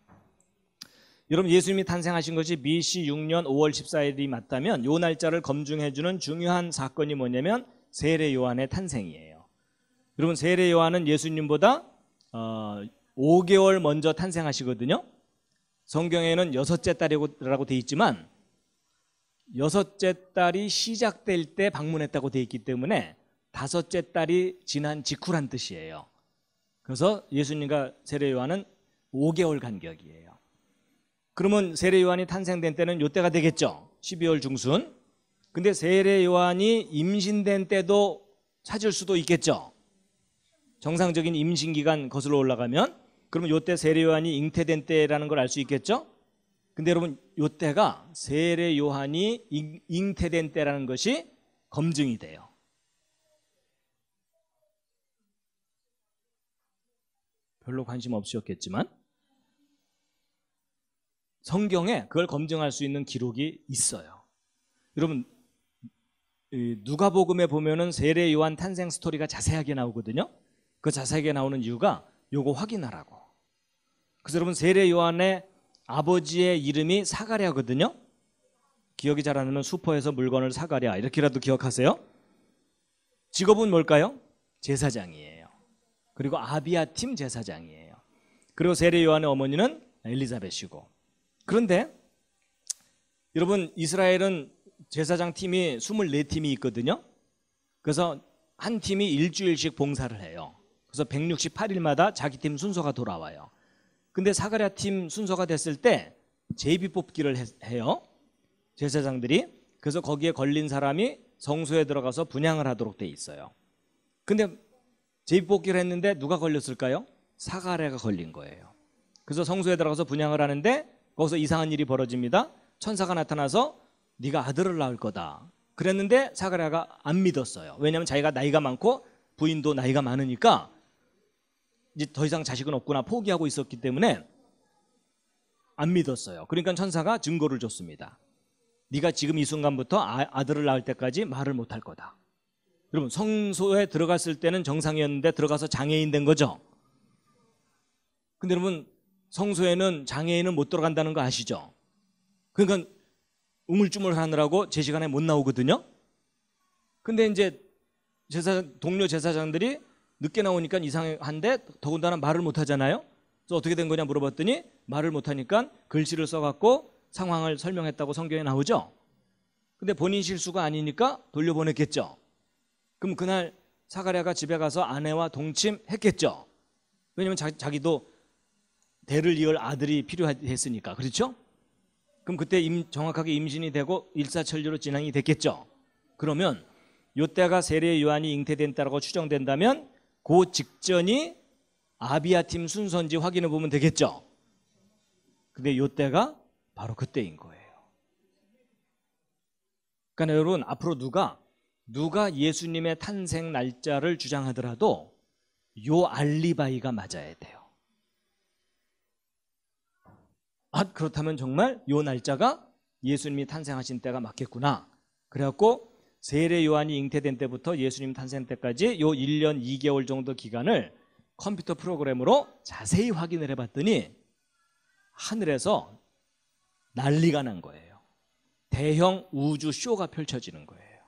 여러분, 예수님이 탄생하신 것이 BC 6년 5월 14일이 맞다면 요 날짜를 검증해주는 중요한 사건이 뭐냐면 세례 요한의 탄생이에요. 여러분, 세례 요한은 예수님보다 5개월 먼저 탄생하시거든요. 성경에는 6째 딸이라고 돼 있지만 6째 딸이 시작될 때 방문했다고 돼 있기 때문에 5째 딸이 지난 직후란 뜻이에요. 그래서 예수님과 세례 요한은 5개월 간격이에요. 그러면 세례 요한이 탄생된 때는 요때가 되겠죠. 12월 중순. 근데 세례 요한이 임신된 때도 찾을 수도 있겠죠. 정상적인 임신 기간 거슬러 올라가면. 그러면 요때 세례 요한이 잉태된 때라는 걸 알 수 있겠죠. 근데 여러분, 요때가 세례 요한이 잉태된 때라는 것이 검증이 돼요. 별로 관심 없으셨겠지만 성경에 그걸 검증할 수 있는 기록이 있어요. 여러분, 누가복음에 보면은 세례 요한 탄생 스토리가 자세하게 나오거든요. 그 자세하게 나오는 이유가 요거 확인하라고. 그래서 여러분, 세례 요한의 아버지의 이름이 사가랴거든요. 기억이 잘 안 나면 수퍼에서 물건을 사가랴 이렇게라도 기억하세요. 직업은 뭘까요? 제사장이에요. 그리고 아비아 팀 제사장이에요. 그리고 세례 요한의 어머니는 엘리자벳이고. 그런데 여러분, 이스라엘은 제사장 팀이 24팀이 있거든요. 그래서 한 팀이 일주일씩 봉사를 해요. 그래서 168일마다 자기 팀 순서가 돌아와요. 근데 사가랴 팀 순서가 됐을 때 제비 뽑기를 해요. 제사장들이. 그래서 거기에 걸린 사람이 성소에 들어가서 분향을 하도록 돼 있어요. 근데 제비 뽑기를 했는데 누가 걸렸을까요? 사가랴가 걸린 거예요. 그래서 성소에 들어가서 분향을 하는데 거기서 이상한 일이 벌어집니다. 천사가 나타나서 네가 아들을 낳을 거다. 그랬는데 사가랴가 안 믿었어요. 왜냐하면 자기가 나이가 많고 부인도 나이가 많으니까 이제 더 이상 자식은 없구나 포기하고 있었기 때문에 안 믿었어요. 그러니까 천사가 증거를 줬습니다. 네가 지금 이 순간부터 아들을 낳을 때까지 말을 못할 거다. 여러분, 성소에 들어갔을 때는 정상이었는데 들어가서 장애인 된 거죠. 근데 여러분, 성소에는 장애인은 못 들어간다는 거 아시죠? 그러니까 우물쭈물 하느라고 제 시간에 못 나오거든요. 근데 이제 동료 제사장들이 늦게 나오니까 이상한데 더군다나 말을 못 하잖아요. 그래서 어떻게 된 거냐 물어봤더니 말을 못 하니까 글씨를 써갖고 상황을 설명했다고 성경에 나오죠. 근데 본인 실수가 아니니까 돌려보냈겠죠. 그럼 그날 사가랴가 집에 가서 아내와 동침했겠죠. 왜냐하면 자기도 대를 이을 아들이 필요했으니까. 그렇죠? 그럼 그때 정확하게 임신이 되고 일사천리로 진행이 됐겠죠. 그러면 요때가 세례 요한이 잉태된 때라고 추정된다면 그 직전이 아비아팀 순서인지 확인해 보면 되겠죠. 근데 요때가 바로 그때인 거예요. 그러니까 여러분, 앞으로 누가 예수님의 탄생 날짜를 주장하더라도 요 알리바이가 맞아야 돼요. 그렇다면 정말 요 날짜가 예수님이 탄생하신 때가 맞겠구나. 그래갖고 세례 요한이 잉태된 때부터 예수님 탄생 때까지 요 1년 2개월 정도 기간을 컴퓨터 프로그램으로 자세히 확인을 해봤더니 하늘에서 난리가 난 거예요. 대형 우주 쇼가 펼쳐지는 거예요.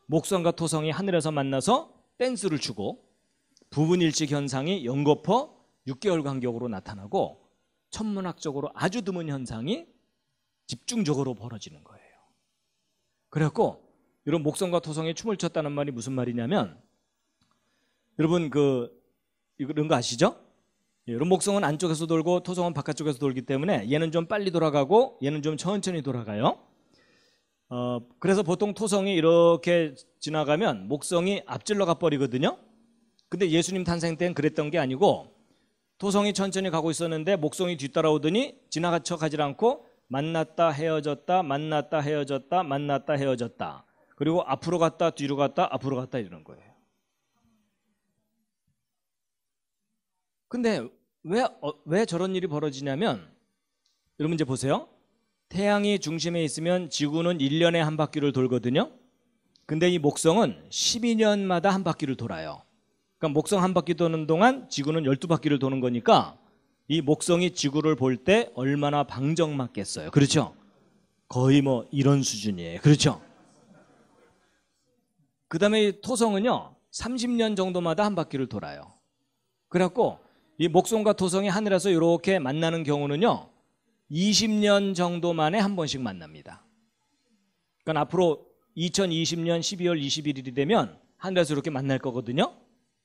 목성과 토성이 하늘에서 만나서 댄스를 추고 부분일치 현상이 연거푸 6개월 간격으로 나타나고 천문학적으로 아주 드문 현상이 집중적으로 벌어지는 거예요. 그래갖고 이런 목성과 토성이 춤을 췄다는 말이 무슨 말이냐면, 여러분 이런 거 아시죠? 이런 목성은 안쪽에서 돌고 토성은 바깥쪽에서 돌기 때문에 얘는 좀 빨리 돌아가고 얘는 좀 천천히 돌아가요. 그래서 보통 토성이 이렇게 지나가면 목성이 앞질러 가버리거든요. 근데 예수님 탄생 때는 그랬던 게 아니고 토성이 천천히 가고 있었는데 목성이 뒤따라오더니 지나쳐 가지 않고 만났다 헤어졌다 만났다 헤어졌다 만났다 헤어졌다, 그리고 앞으로 갔다 뒤로 갔다 앞으로 갔다 이러는 거예요. 근데 왜 저런 일이 벌어지냐면, 여러분 이제 보세요. 태양이 중심에 있으면 지구는 1년에 한 바퀴를 돌거든요. 근데 이 목성은 12년마다 한 바퀴를 돌아요. 그러니까 목성 한 바퀴 도는 동안 지구는 12바퀴를 도는 거니까 이 목성이 지구를 볼 때 얼마나 방정맞겠어요. 그렇죠? 거의 뭐 이런 수준이에요. 그렇죠? 그 다음에 이 토성은요 30년 정도마다 한 바퀴를 돌아요. 그래갖고 이 목성과 토성이 하늘에서 이렇게 만나는 경우는요 20년 정도 만에 한 번씩 만납니다. 그러니까 앞으로 2020년 12월 21일이 되면 하늘에서 이렇게 만날 거거든요.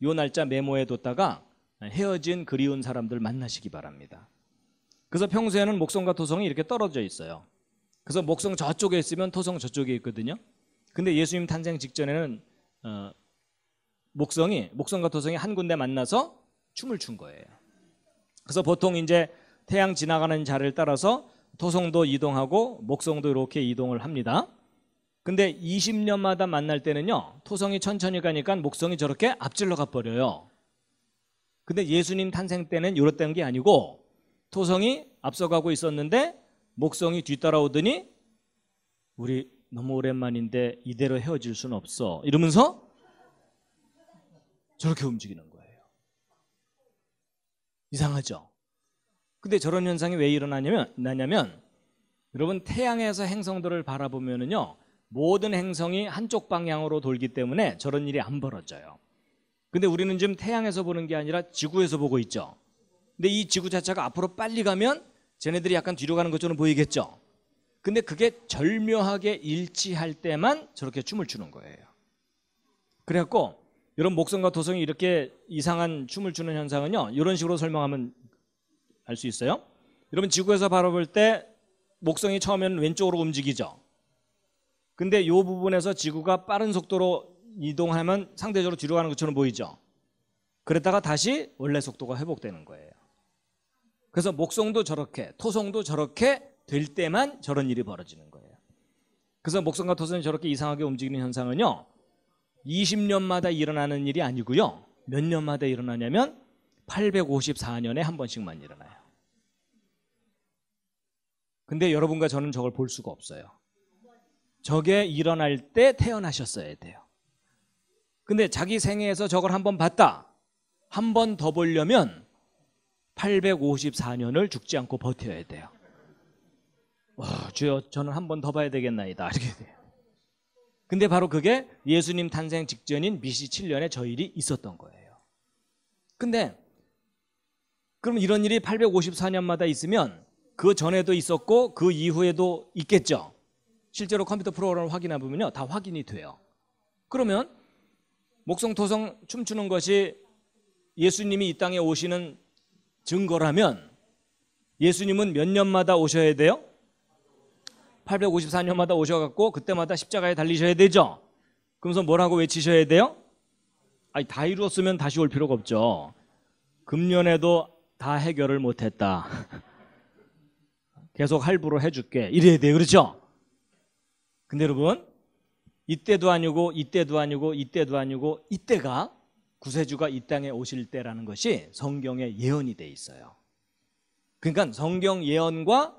요 날짜 메모해 뒀다가 헤어진 그리운 사람들 만나시기 바랍니다. 그래서 평소에는 목성과 토성이 이렇게 떨어져 있어요. 그래서 목성 저쪽에 있으면 토성 저쪽에 있거든요. 근데 예수님 탄생 직전에는 목성과 토성이 한 군데 만나서 춤을 춘 거예요. 그래서 보통 이제 태양 지나가는 자리를 따라서 토성도 이동하고 목성도 이렇게 이동을 합니다. 근데 20년마다 만날 때는요 토성이 천천히 가니까 목성이 저렇게 앞질러 가버려요. 근데 예수님 탄생 때는 이랬던 게 아니고 토성이 앞서가고 있었는데 목성이 뒤따라오더니 우리 너무 오랜만인데 이대로 헤어질 수는 없어 이러면서 저렇게 움직이는 거예요. 이상하죠? 근데 저런 현상이 왜 일어나냐면 여러분 태양에서 행성들을 바라보면은요 모든 행성이 한쪽 방향으로 돌기 때문에 저런 일이 안 벌어져요. 근데 우리는 지금 태양에서 보는 게 아니라 지구에서 보고 있죠. 근데 이 지구 자체가 앞으로 빨리 가면 쟤네들이 약간 뒤로 가는 것처럼 보이겠죠. 근데 그게 절묘하게 일치할 때만 저렇게 춤을 추는 거예요. 그래갖고 이런 목성과 토성이 이렇게 이상한 춤을 추는 현상은요 이런 식으로 설명하면 알 수 있어요. 여러분 지구에서 바라볼 때 목성이 처음에는 왼쪽으로 움직이죠. 근데 이 부분에서 지구가 빠른 속도로 이동하면 상대적으로 뒤로 가는 것처럼 보이죠. 그랬다가 다시 원래 속도가 회복되는 거예요. 그래서 목성도 저렇게 토성도 저렇게 될 때만 저런 일이 벌어지는 거예요. 그래서 목성과 토성이 저렇게 이상하게 움직이는 현상은요 20년마다 일어나는 일이 아니고요 몇 년마다 일어나냐면 854년에 한 번씩만 일어나요. 근데 여러분과 저는 저걸 볼 수가 없어요. 저게 일어날 때 태어나셨어야 돼요. 근데 자기 생애에서 저걸 한번 봤다. 한 번 더 보려면 854년을 죽지 않고 버텨야 돼요. 와, 주여, 저는 한 번 더 봐야 되겠나이다. 이렇게 돼요. 근데 바로 그게 예수님 탄생 직전인 BC 7년에 저 일이 있었던 거예요. 근데 그럼 이런 일이 854년마다 있으면 그 전에도 있었고 그 이후에도 있겠죠. 실제로 컴퓨터 프로그램을 확인해 보면요, 다 확인이 돼요. 그러면 목성토성 춤추는 것이 예수님이 이 땅에 오시는 증거라면 예수님은 몇 년마다 오셔야 돼요? 854년마다 오셔갖고 그때마다 십자가에 달리셔야 되죠. 그러면서 뭐라고 외치셔야 돼요? 아니, 다 이루었으면 다시 올 필요가 없죠. 금년에도 다 해결을 못했다. 계속 할부로 해줄게. 이래야 돼요. 그렇죠? 근데 여러분, 이때도 아니고 이때도 아니고 이때도 아니고 이때가 구세주가 이 땅에 오실 때라는 것이 성경에 예언이 돼 있어요. 그러니까 성경 예언과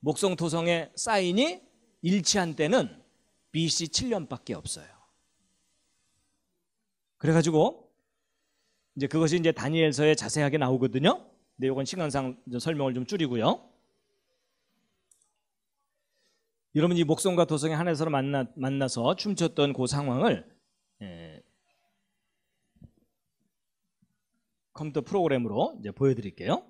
목성토성의 사인이 일치한 때는 BC 7년밖에 없어요. 그래가지고 이제 그것이 이제 다니엘서에 자세하게 나오거든요. 근데 이건 시간상 설명을 좀 줄이고요. 여러분, 이 목성과 토성의 하늘에서 만나서 춤췄던 그 상황을 컴퓨터 프로그램으로 이제 보여드릴게요.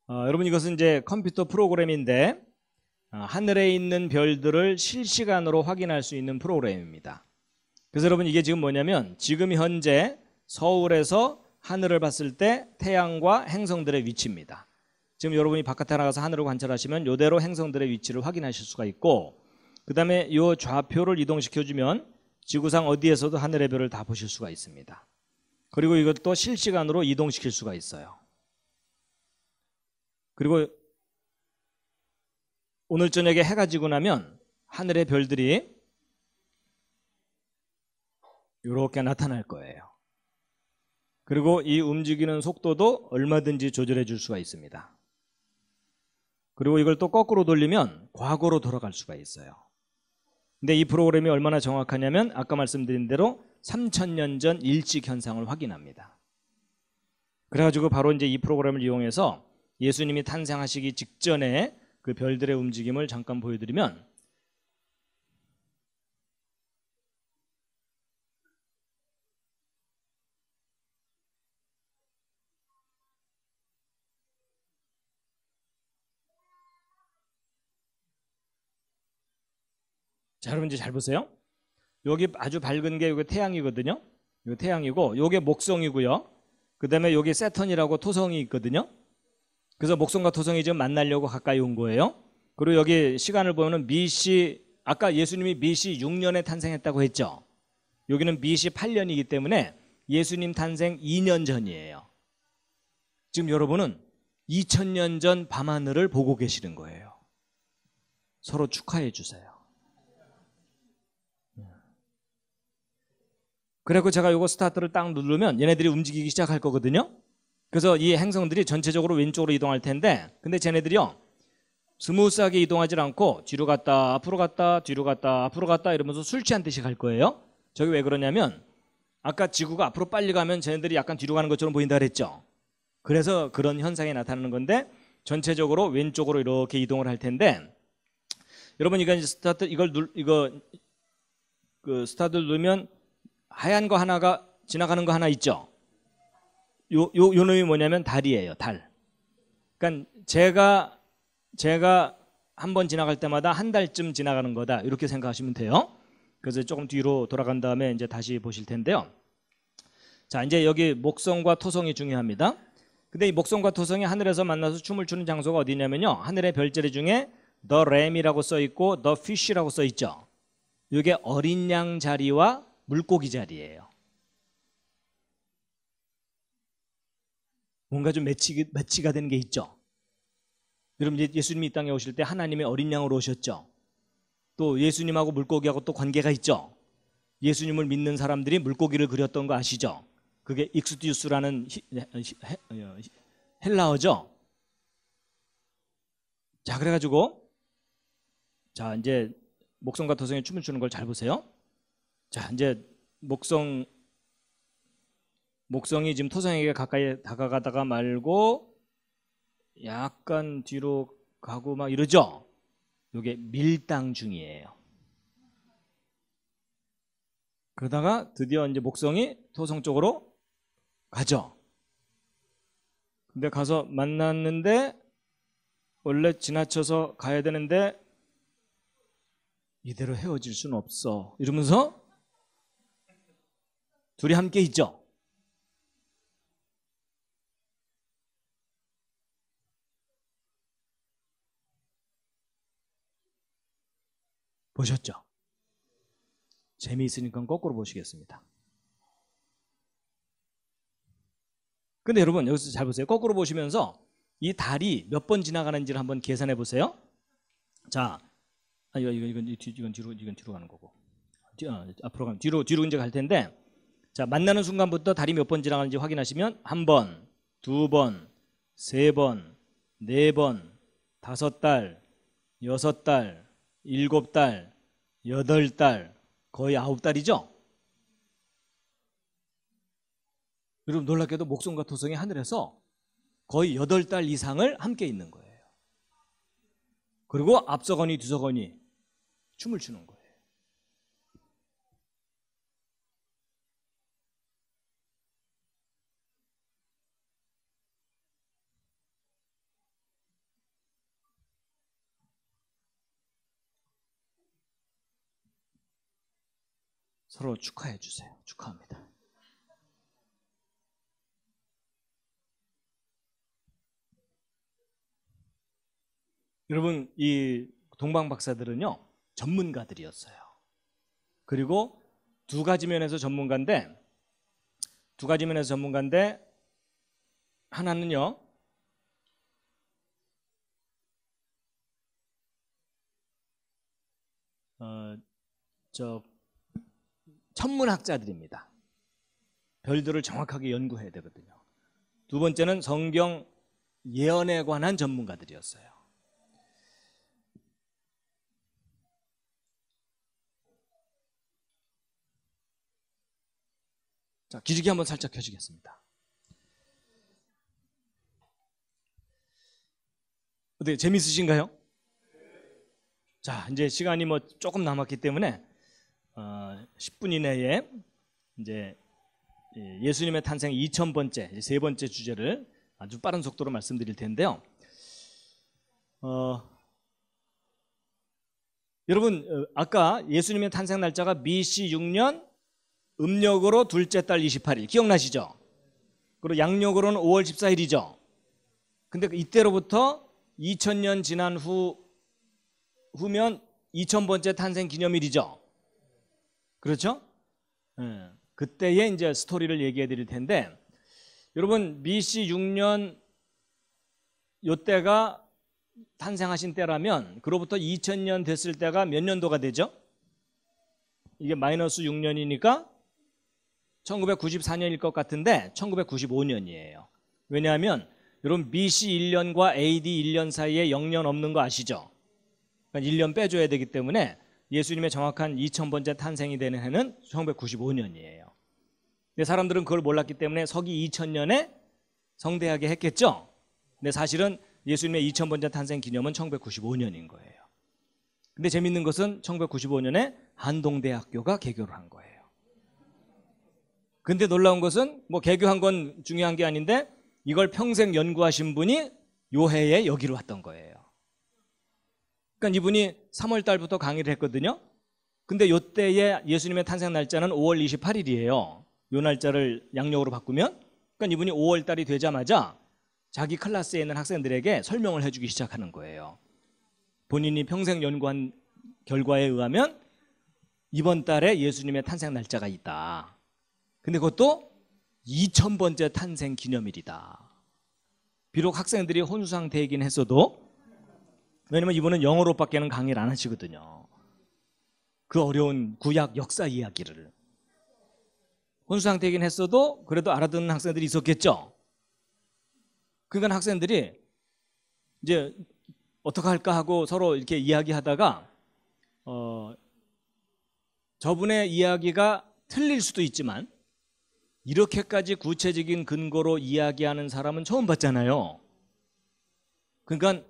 여러분, 이것은 이제 컴퓨터 프로그램인데 하늘에 있는 별들을 실시간으로 확인할 수 있는 프로그램입니다. 그래서 여러분, 이게 지금 뭐냐면 지금 현재 서울에서 하늘을 봤을 때 태양과 행성들의 위치입니다. 지금 여러분이 바깥에 나가서 하늘을 관찰하시면 이대로 행성들의 위치를 확인하실 수가 있고, 그 다음에 이 좌표를 이동시켜주면 지구상 어디에서도 하늘의 별을 다 보실 수가 있습니다. 그리고 이것도 실시간으로 이동시킬 수가 있어요. 그리고 오늘 저녁에 해가 지고 나면 하늘의 별들이 이렇게 나타날 거예요. 그리고 이 움직이는 속도도 얼마든지 조절해 줄 수가 있습니다. 그리고 이걸 또 거꾸로 돌리면 과거로 돌아갈 수가 있어요. 근데 이 프로그램이 얼마나 정확하냐면 아까 말씀드린 대로 3000년 전 일찍 현상을 확인합니다. 그래가지고 바로 이제 이 프로그램을 이용해서 예수님이 탄생하시기 직전에 그 별들의 움직임을 잠깐 보여드리면, 자, 여러분 이제 잘 보세요. 여기 아주 밝은 게 여기 태양이거든요. 이거 태양이고, 요게 목성이고요. 그 다음에 여기 세턴이라고 토성이 있거든요. 그래서 목성과 토성이 지금 만나려고 가까이 온 거예요. 그리고 여기 시간을 보면은 BC, 아까 예수님이 BC 6년에 탄생했다고 했죠. 여기는 BC 8년이기 때문에 예수님 탄생 2년 전이에요. 지금 여러분은 2000년 전 밤하늘을 보고 계시는 거예요. 서로 축하해 주세요. 그리고 제가 요거 스타트를 딱 누르면 얘네들이 움직이기 시작할 거거든요. 그래서 이 행성들이 전체적으로 왼쪽으로 이동할 텐데, 근데 쟤네들이요 스무스하게 이동하지 않고 뒤로 갔다 앞으로 갔다 뒤로 갔다 앞으로 갔다 이러면서 술 취한 듯이 갈 거예요. 저게 왜 그러냐면 아까 지구가 앞으로 빨리 가면 쟤네들이 약간 뒤로 가는 것처럼 보인다 그랬죠. 그래서 그런 현상이 나타나는 건데, 전체적으로 왼쪽으로 이렇게 이동을 할 텐데, 여러분 이거 이제 스타트 그 스타트를 누르면 하얀 거 하나가 지나가는 거 하나 있죠. 요 놈이 뭐냐면 달이에요. 달. 그러니까 제가 한 번 지나갈 때마다 한 달쯤 지나가는 거다, 이렇게 생각하시면 돼요. 그래서 조금 뒤로 돌아간 다음에 이제 다시 보실 텐데요. 자, 이제 여기 목성과 토성이 중요합니다. 근데 이 목성과 토성이 하늘에서 만나서 춤을 추는 장소가 어디냐면요, 하늘의 별자리 중에 The Lamb이라고 써 있고 The Fish라고 써 있죠. 이게 어린 양 자리와 물고기 자리예요. 뭔가 좀 매치가 되는 게 있죠. 여러분, 예수님이 이 땅에 오실 때 하나님의 어린 양으로 오셨죠. 또 예수님하고 물고기하고 또 관계가 있죠. 예수님을 믿는 사람들이 물고기를 그렸던 거 아시죠? 그게 익스디우스라는 헬라어죠. 자, 그래가지고 자, 이제 목성과 토성이 춤을 추는 걸 잘 보세요. 자, 이제 목성이 지금 토성에게 가까이 다가가다가 말고 약간 뒤로 가고 막 이러죠. 이게 밀당 중이에요. 그러다가 드디어 이제 목성이 토성 쪽으로 가죠. 근데 가서 만났는데 원래 지나쳐서 가야 되는데 이대로 헤어질 수는 없어 이러면서 둘이 함께 있죠. 보셨죠? 재미있으니까 거꾸로 보시겠습니다. 근데 여러분 여기서 잘 보세요. 거꾸로 보시면서 이 달이 몇 번 지나가는지를 한번 계산해 보세요. 자, 이건 뒤로 가는 거고, 앞으로 가면 뒤로 이제 갈 텐데, 자, 만나는 순간부터 달이 몇 번 지나가는지 확인하시면 한 번, 두 번, 세 번, 네 번, 5달, 6달, 7달, 8달, 거의 9달이죠. 여러분 놀랍게도 목성과 토성이 하늘에서 거의 8달 이상을 함께 있는 거예요. 그리고 앞서거니 뒤서거니 춤을 추는 거예요. 서로 축하해 주세요. 축하합니다. 여러분 이 동방 박사들은요 전문가들이었어요. 그리고 두 가지 면에서 전문가인데 하나는요 천문학자들입니다. 별들을 정확하게 연구해야 되거든요. 두 번째는 성경 예언에 관한 전문가들이었어요. 자, 기지개 한번 살짝 켜주겠습니다. 어떻게 재밌으신가요? 자, 이제 시간이 뭐 조금 남았기 때문에 10분 이내에 이제 예수님의 탄생 2000번째, 세 번째 주제를 아주 빠른 속도로 말씀드릴 텐데요. 여러분 아까 예수님의 탄생 날짜가 BC 6년 음력으로 둘째 달 28일 기억나시죠? 그리고 양력으로는 5월 14일이죠. 근데 이때로부터 2000년 지난 후면 2000번째 탄생 기념일이죠. 그렇죠? 그때의 이제 스토리를 얘기해 드릴 텐데, 여러분 BC 6년 요때가 탄생하신 때라면 그로부터 2000년 됐을 때가 몇 년도가 되죠? 이게 마이너스 6년이니까 1994년일 것 같은데 1995년이에요. 왜냐하면 여러분 BC 1년과 AD 1년 사이에 0년 없는 거 아시죠? 그러니까 1년 빼줘야 되기 때문에 예수님의 정확한 2000번째 탄생이 되는 해는 1995년이에요. 근데 사람들은 그걸 몰랐기 때문에 서기 2000년에 성대하게 했겠죠? 근데 사실은 예수님의 2000번째 탄생 기념은 1995년인 거예요. 근데 재밌는 것은 1995년에 한동대학교가 개교를 한 거예요. 근데 놀라운 것은 뭐 개교한 건 중요한 게 아닌데 이걸 평생 연구하신 분이 요 해에 여기로 왔던 거예요. 그러니까 이분이 3월 달부터 강의를 했거든요. 근데 요 때에 예수님의 탄생 날짜는 5월 28일이에요. 요 날짜를 양력으로 바꾸면. 그러니까 이분이 5월 달이 되자마자 자기 클래스에 있는 학생들에게 설명을 해주기 시작하는 거예요. 본인이 평생 연구한 결과에 의하면 이번 달에 예수님의 탄생 날짜가 있다. 근데 그것도 2000번째 탄생 기념일이다. 비록 학생들이 혼수 상태이긴 했어도, 왜냐면 이분은 영어로밖에는 강의를 안 하시거든요. 그 어려운 구약 역사 이야기를. 혼수 상태이긴 했어도 그래도 알아듣는 학생들이 있었겠죠. 그러니까 학생들이 이제 어떻게 할까 하고 서로 이렇게 이야기하다가 저분의 이야기가 틀릴 수도 있지만 이렇게까지 구체적인 근거로 이야기하는 사람은 처음 봤잖아요. 그러니까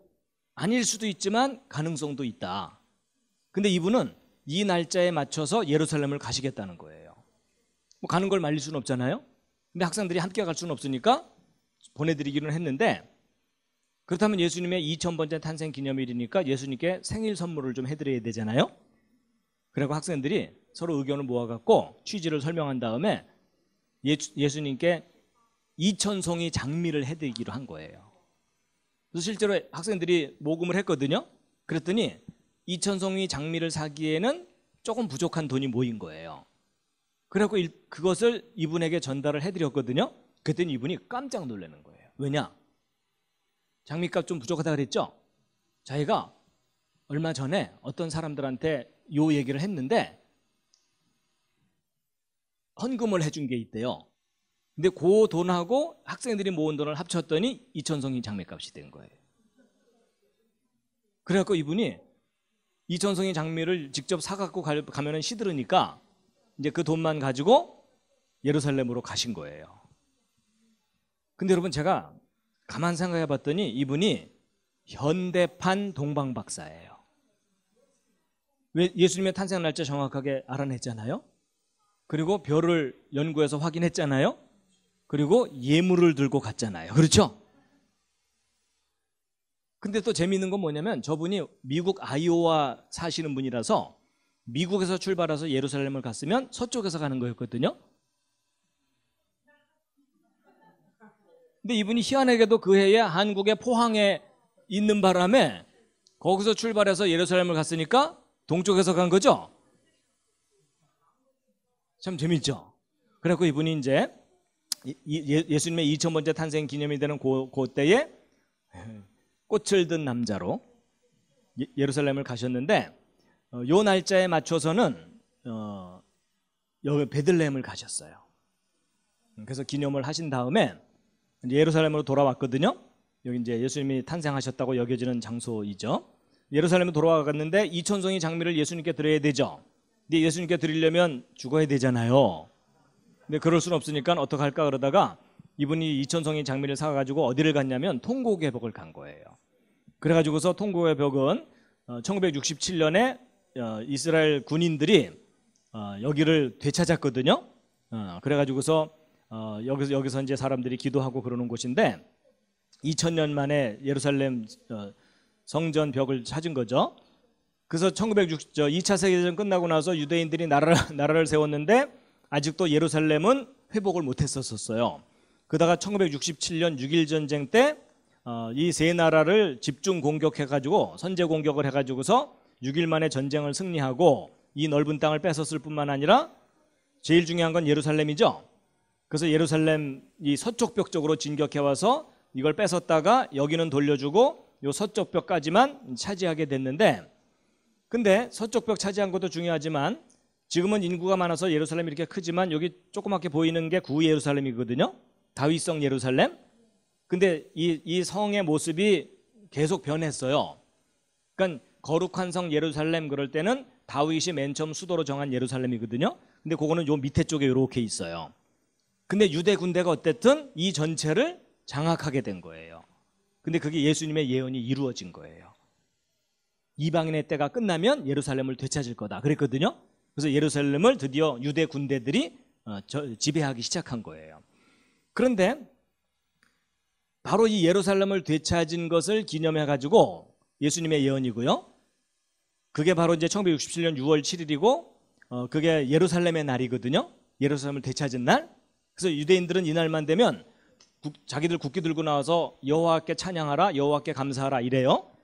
아닐 수도 있지만 가능성도 있다. 근데 이분은 이 날짜에 맞춰서 예루살렘을 가시겠다는 거예요. 뭐 가는 걸 말릴 수는 없잖아요. 근데 학생들이 함께 갈 수는 없으니까 보내드리기는 했는데, 그렇다면 예수님의 2000번째 탄생 기념일이니까 예수님께 생일 선물을 좀 해드려야 되잖아요. 그리고 학생들이 서로 의견을 모아갖고 취지를 설명한 다음에 예수님께 2000송이 장미를 해드리기로 한 거예요. 그래서 실제로 학생들이 모금을 했거든요. 그랬더니 2000송이 장미를 사기에는 조금 부족한 돈이 모인 거예요. 그래갖고 그것을 이분에게 전달을 해드렸거든요. 그랬더니 이분이 깜짝 놀라는 거예요. 왜냐? 장미값 좀 부족하다 그랬죠? 자기가 얼마 전에 어떤 사람들한테 요 얘기를 했는데 헌금을 해준 게 있대요. 근데 그 돈하고 학생들이 모은 돈을 합쳤더니 2000송이 장미값이 된 거예요. 그래갖고 이분이 2000송이 장미를 직접 사갖고 가면은 시들으니까 이제 그 돈만 가지고 예루살렘으로 가신 거예요. 근데 여러분, 제가 가만 생각해 봤더니 이분이 현대판 동방박사예요. 왜? 예수님의 탄생 날짜 정확하게 알아냈잖아요. 그리고 별을 연구해서 확인했잖아요. 그리고 예물을 들고 갔잖아요. 그렇죠? 근데 또 재미있는 건 뭐냐면 저분이 미국 아이오와 사시는 분이라서 미국에서 출발해서 예루살렘을 갔으면 서쪽에서 가는 거였거든요. 근데 이분이 희한하게도 그 해에 한국의 포항에 있는 바람에 거기서 출발해서 예루살렘을 갔으니까 동쪽에서 간 거죠. 참 재밌죠. 그래갖고 이분이 이제 예수님의 2000번째 탄생 기념이 되는 그때에 꽃을 든 남자로 예루살렘을 가셨는데, 요 날짜에 맞춰서는 여기 베들레헴을 가셨어요. 그래서 기념을 하신 다음에 이제 예루살렘으로 돌아왔거든요. 여기 이제 예수님이 탄생하셨다고 여겨지는 장소이죠. 예루살렘에 돌아왔는데 2000송이 장미를 예수님께 드려야 되죠. 근데 예수님께 드리려면 죽어야 되잖아요. 근데 그럴 수는 없으니까 어떡 할까 그러다가 이분이 2000송이 장미를 사가지고 어디를 갔냐면 통곡의 벽을 간 거예요. 그래가지고서 통곡의 벽은 1967년에 이스라엘 군인들이 여기를 되찾았거든요. 그래가지고서 여기서 이제 사람들이 기도하고 그러는 곳인데 2000년 만에 예루살렘 성전 벽을 찾은 거죠. 그래서 2차 세계대전 끝나고 나서 유대인들이 나라를 세웠는데 아직도 예루살렘은 회복을 못했었어요. 그러다가 1967년 6.1 전쟁 때 이 세 나라를 집중 공격해가지고 선제 공격을 해가지고서 6일 만에 전쟁을 승리하고 이 넓은 땅을 뺏었을 뿐만 아니라 제일 중요한 건 예루살렘이죠. 그래서 예루살렘 이 서쪽 벽 쪽으로 진격해와서 이걸 뺏었다가 여기는 돌려주고 요 서쪽 벽까지만 차지하게 됐는데, 근데 서쪽 벽 차지한 것도 중요하지만 지금은 인구가 많아서 예루살렘이 이렇게 크지만 여기 조그맣게 보이는 게 구예루살렘이거든요. 다윗성 예루살렘. 근데 이 성의 모습이 계속 변했어요. 그러니까 거룩한 성 예루살렘 그럴 때는 다윗이 맨 처음 수도로 정한 예루살렘이거든요. 근데 그거는 요 밑에 쪽에 이렇게 있어요. 근데 유대 군대가 어쨌든 이 전체를 장악하게 된 거예요. 근데 그게 예수님의 예언이 이루어진 거예요. 이방인의 때가 끝나면 예루살렘을 되찾을 거다 그랬거든요. 그래서 예루살렘을 드디어 유대 군대들이 지배하기 시작한 거예요. 그런데 바로 이 예루살렘을 되찾은 것을 기념해가지고 예수님의 예언이고요. 그게 바로 이제 1967년 6월 7일이고 그게 예루살렘의 날이거든요. 예루살렘을 되찾은 날. 그래서 유대인들은 이 날만 되면 자기들 국기 들고 나와서 여호와께 찬양하라, 여호와께 감사하라 이래요.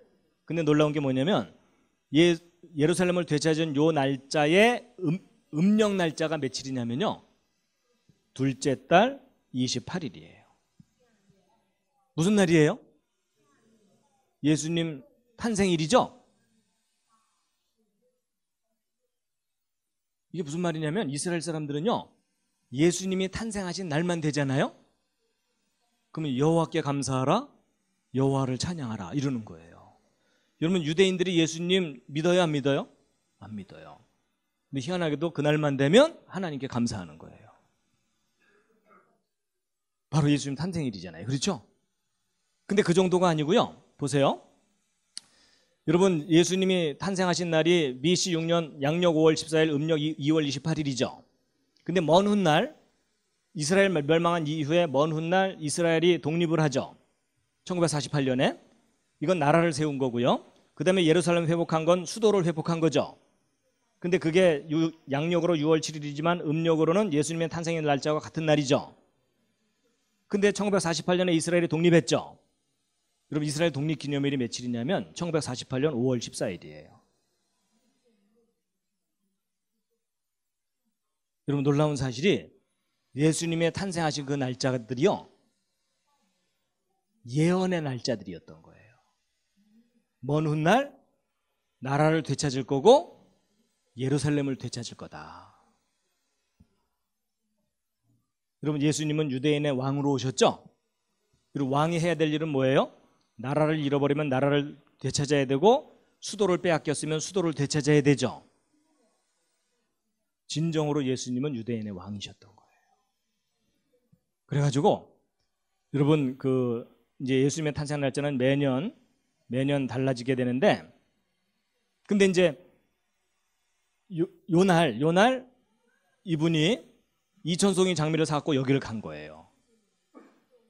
근데 놀라운 게 뭐냐면 예루살렘을 되찾은 요 날짜의 음력 날짜가 며칠이냐면요, 둘째 달 28일이에요. 무슨 날이에요? 예수님 탄생일이죠? 이게 무슨 말이냐면 이스라엘 사람들은요, 예수님이 탄생하신 날만 되잖아요. 그러면 여호와께 감사하라, 여호와를 찬양하라 이러는 거예요. 여러분, 유대인들이 예수님 믿어요, 안 믿어요? 안 믿어요. 근데 희한하게도 그날만 되면 하나님께 감사하는 거예요. 바로 예수님 탄생일이잖아요. 그렇죠? 근데 그 정도가 아니고요. 보세요. 여러분, 예수님이 탄생하신 날이 BC 6년 양력 5월 14일, 음력 2월 28일이죠. 근데 먼 훗날, 이스라엘 멸망한 이후에 먼 훗날 이스라엘이 독립을 하죠. 1948년에. 이건 나라를 세운 거고요. 그 다음에 예루살렘 회복한 건 수도를 회복한 거죠. 근데 그게 양력으로 6월 7일이지만 음력으로는 예수님의 탄생의 날짜와 같은 날이죠. 근데 1948년에 이스라엘이 독립했죠. 여러분, 이스라엘 독립기념일이 며칠이냐면 1948년 5월 14일이에요. 여러분, 놀라운 사실이 예수님의 탄생하신 그 날짜들이요, 예언의 날짜들이었던 거예요. 먼 훗날 나라를 되찾을 거고 예루살렘을 되찾을 거다. 여러분, 예수님은 유대인의 왕으로 오셨죠? 그리고 왕이 해야 될 일은 뭐예요? 나라를 잃어버리면 나라를 되찾아야 되고, 수도를 빼앗겼으면 수도를 되찾아야 되죠. 진정으로 예수님은 유대인의 왕이셨던 거예요. 그래가지고 여러분, 이제 예수님의 탄생 날짜는 매년 달라지게 되는데, 근데 이제 요날 이분이 이천송이 장미를 사갖고 여기를 간 거예요.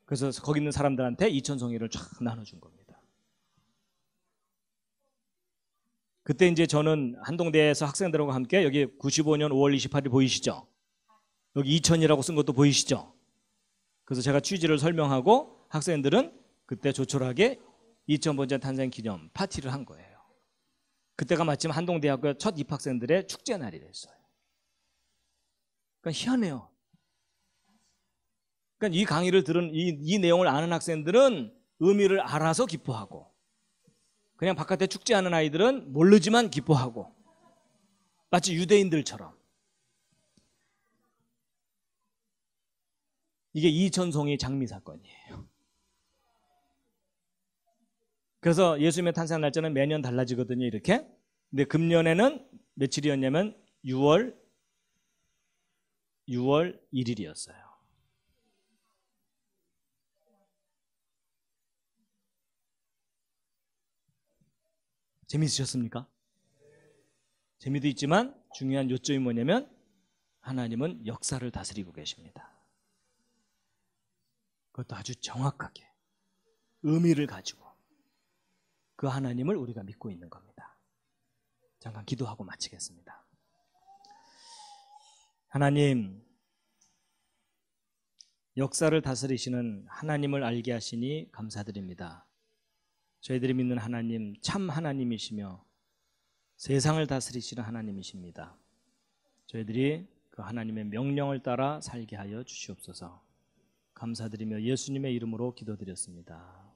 그래서 거기 있는 사람들한테 이천송이를 쫙 나눠준 겁니다. 그때 이제 저는 한동대에서 학생들하고 함께, 여기 95년 5월 28일 보이시죠? 여기 이천이라고 쓴 것도 보이시죠? 그래서 제가 취지를 설명하고 학생들은 그때 조촐하게 2000번째 탄생 기념 파티를 한 거예요. 그때가 마침 한동대학교 첫 입학생들의 축제 날이 됐어요. 그러니까 희한해요. 그러니까 이 강의를 들은 이 내용을 아는 학생들은 의미를 알아서 기뻐하고, 그냥 바깥에 축제하는 아이들은 모르지만 기뻐하고, 마치 유대인들처럼. 이게 이천송이 장미 사건이에요. 그래서 예수님의 탄생 날짜는 매년 달라지거든요, 이렇게. 근데 금년에는 며칠이었냐면 6월 1일이었어요. 재미있으셨습니까? 재미도 있지만 중요한 요점이 뭐냐면 하나님은 역사를 다스리고 계십니다. 그것도 아주 정확하게 의미를 가지고 그 하나님을 우리가 믿고 있는 겁니다. 잠깐 기도하고 마치겠습니다. 하나님, 역사를 다스리시는 하나님을 알게 하시니 감사드립니다. 저희들이 믿는 하나님, 참 하나님이시며 세상을 다스리시는 하나님이십니다. 저희들이 그 하나님의 명령을 따라 살게 하여 주시옵소서. 감사드리며 예수님의 이름으로 기도드렸습니다.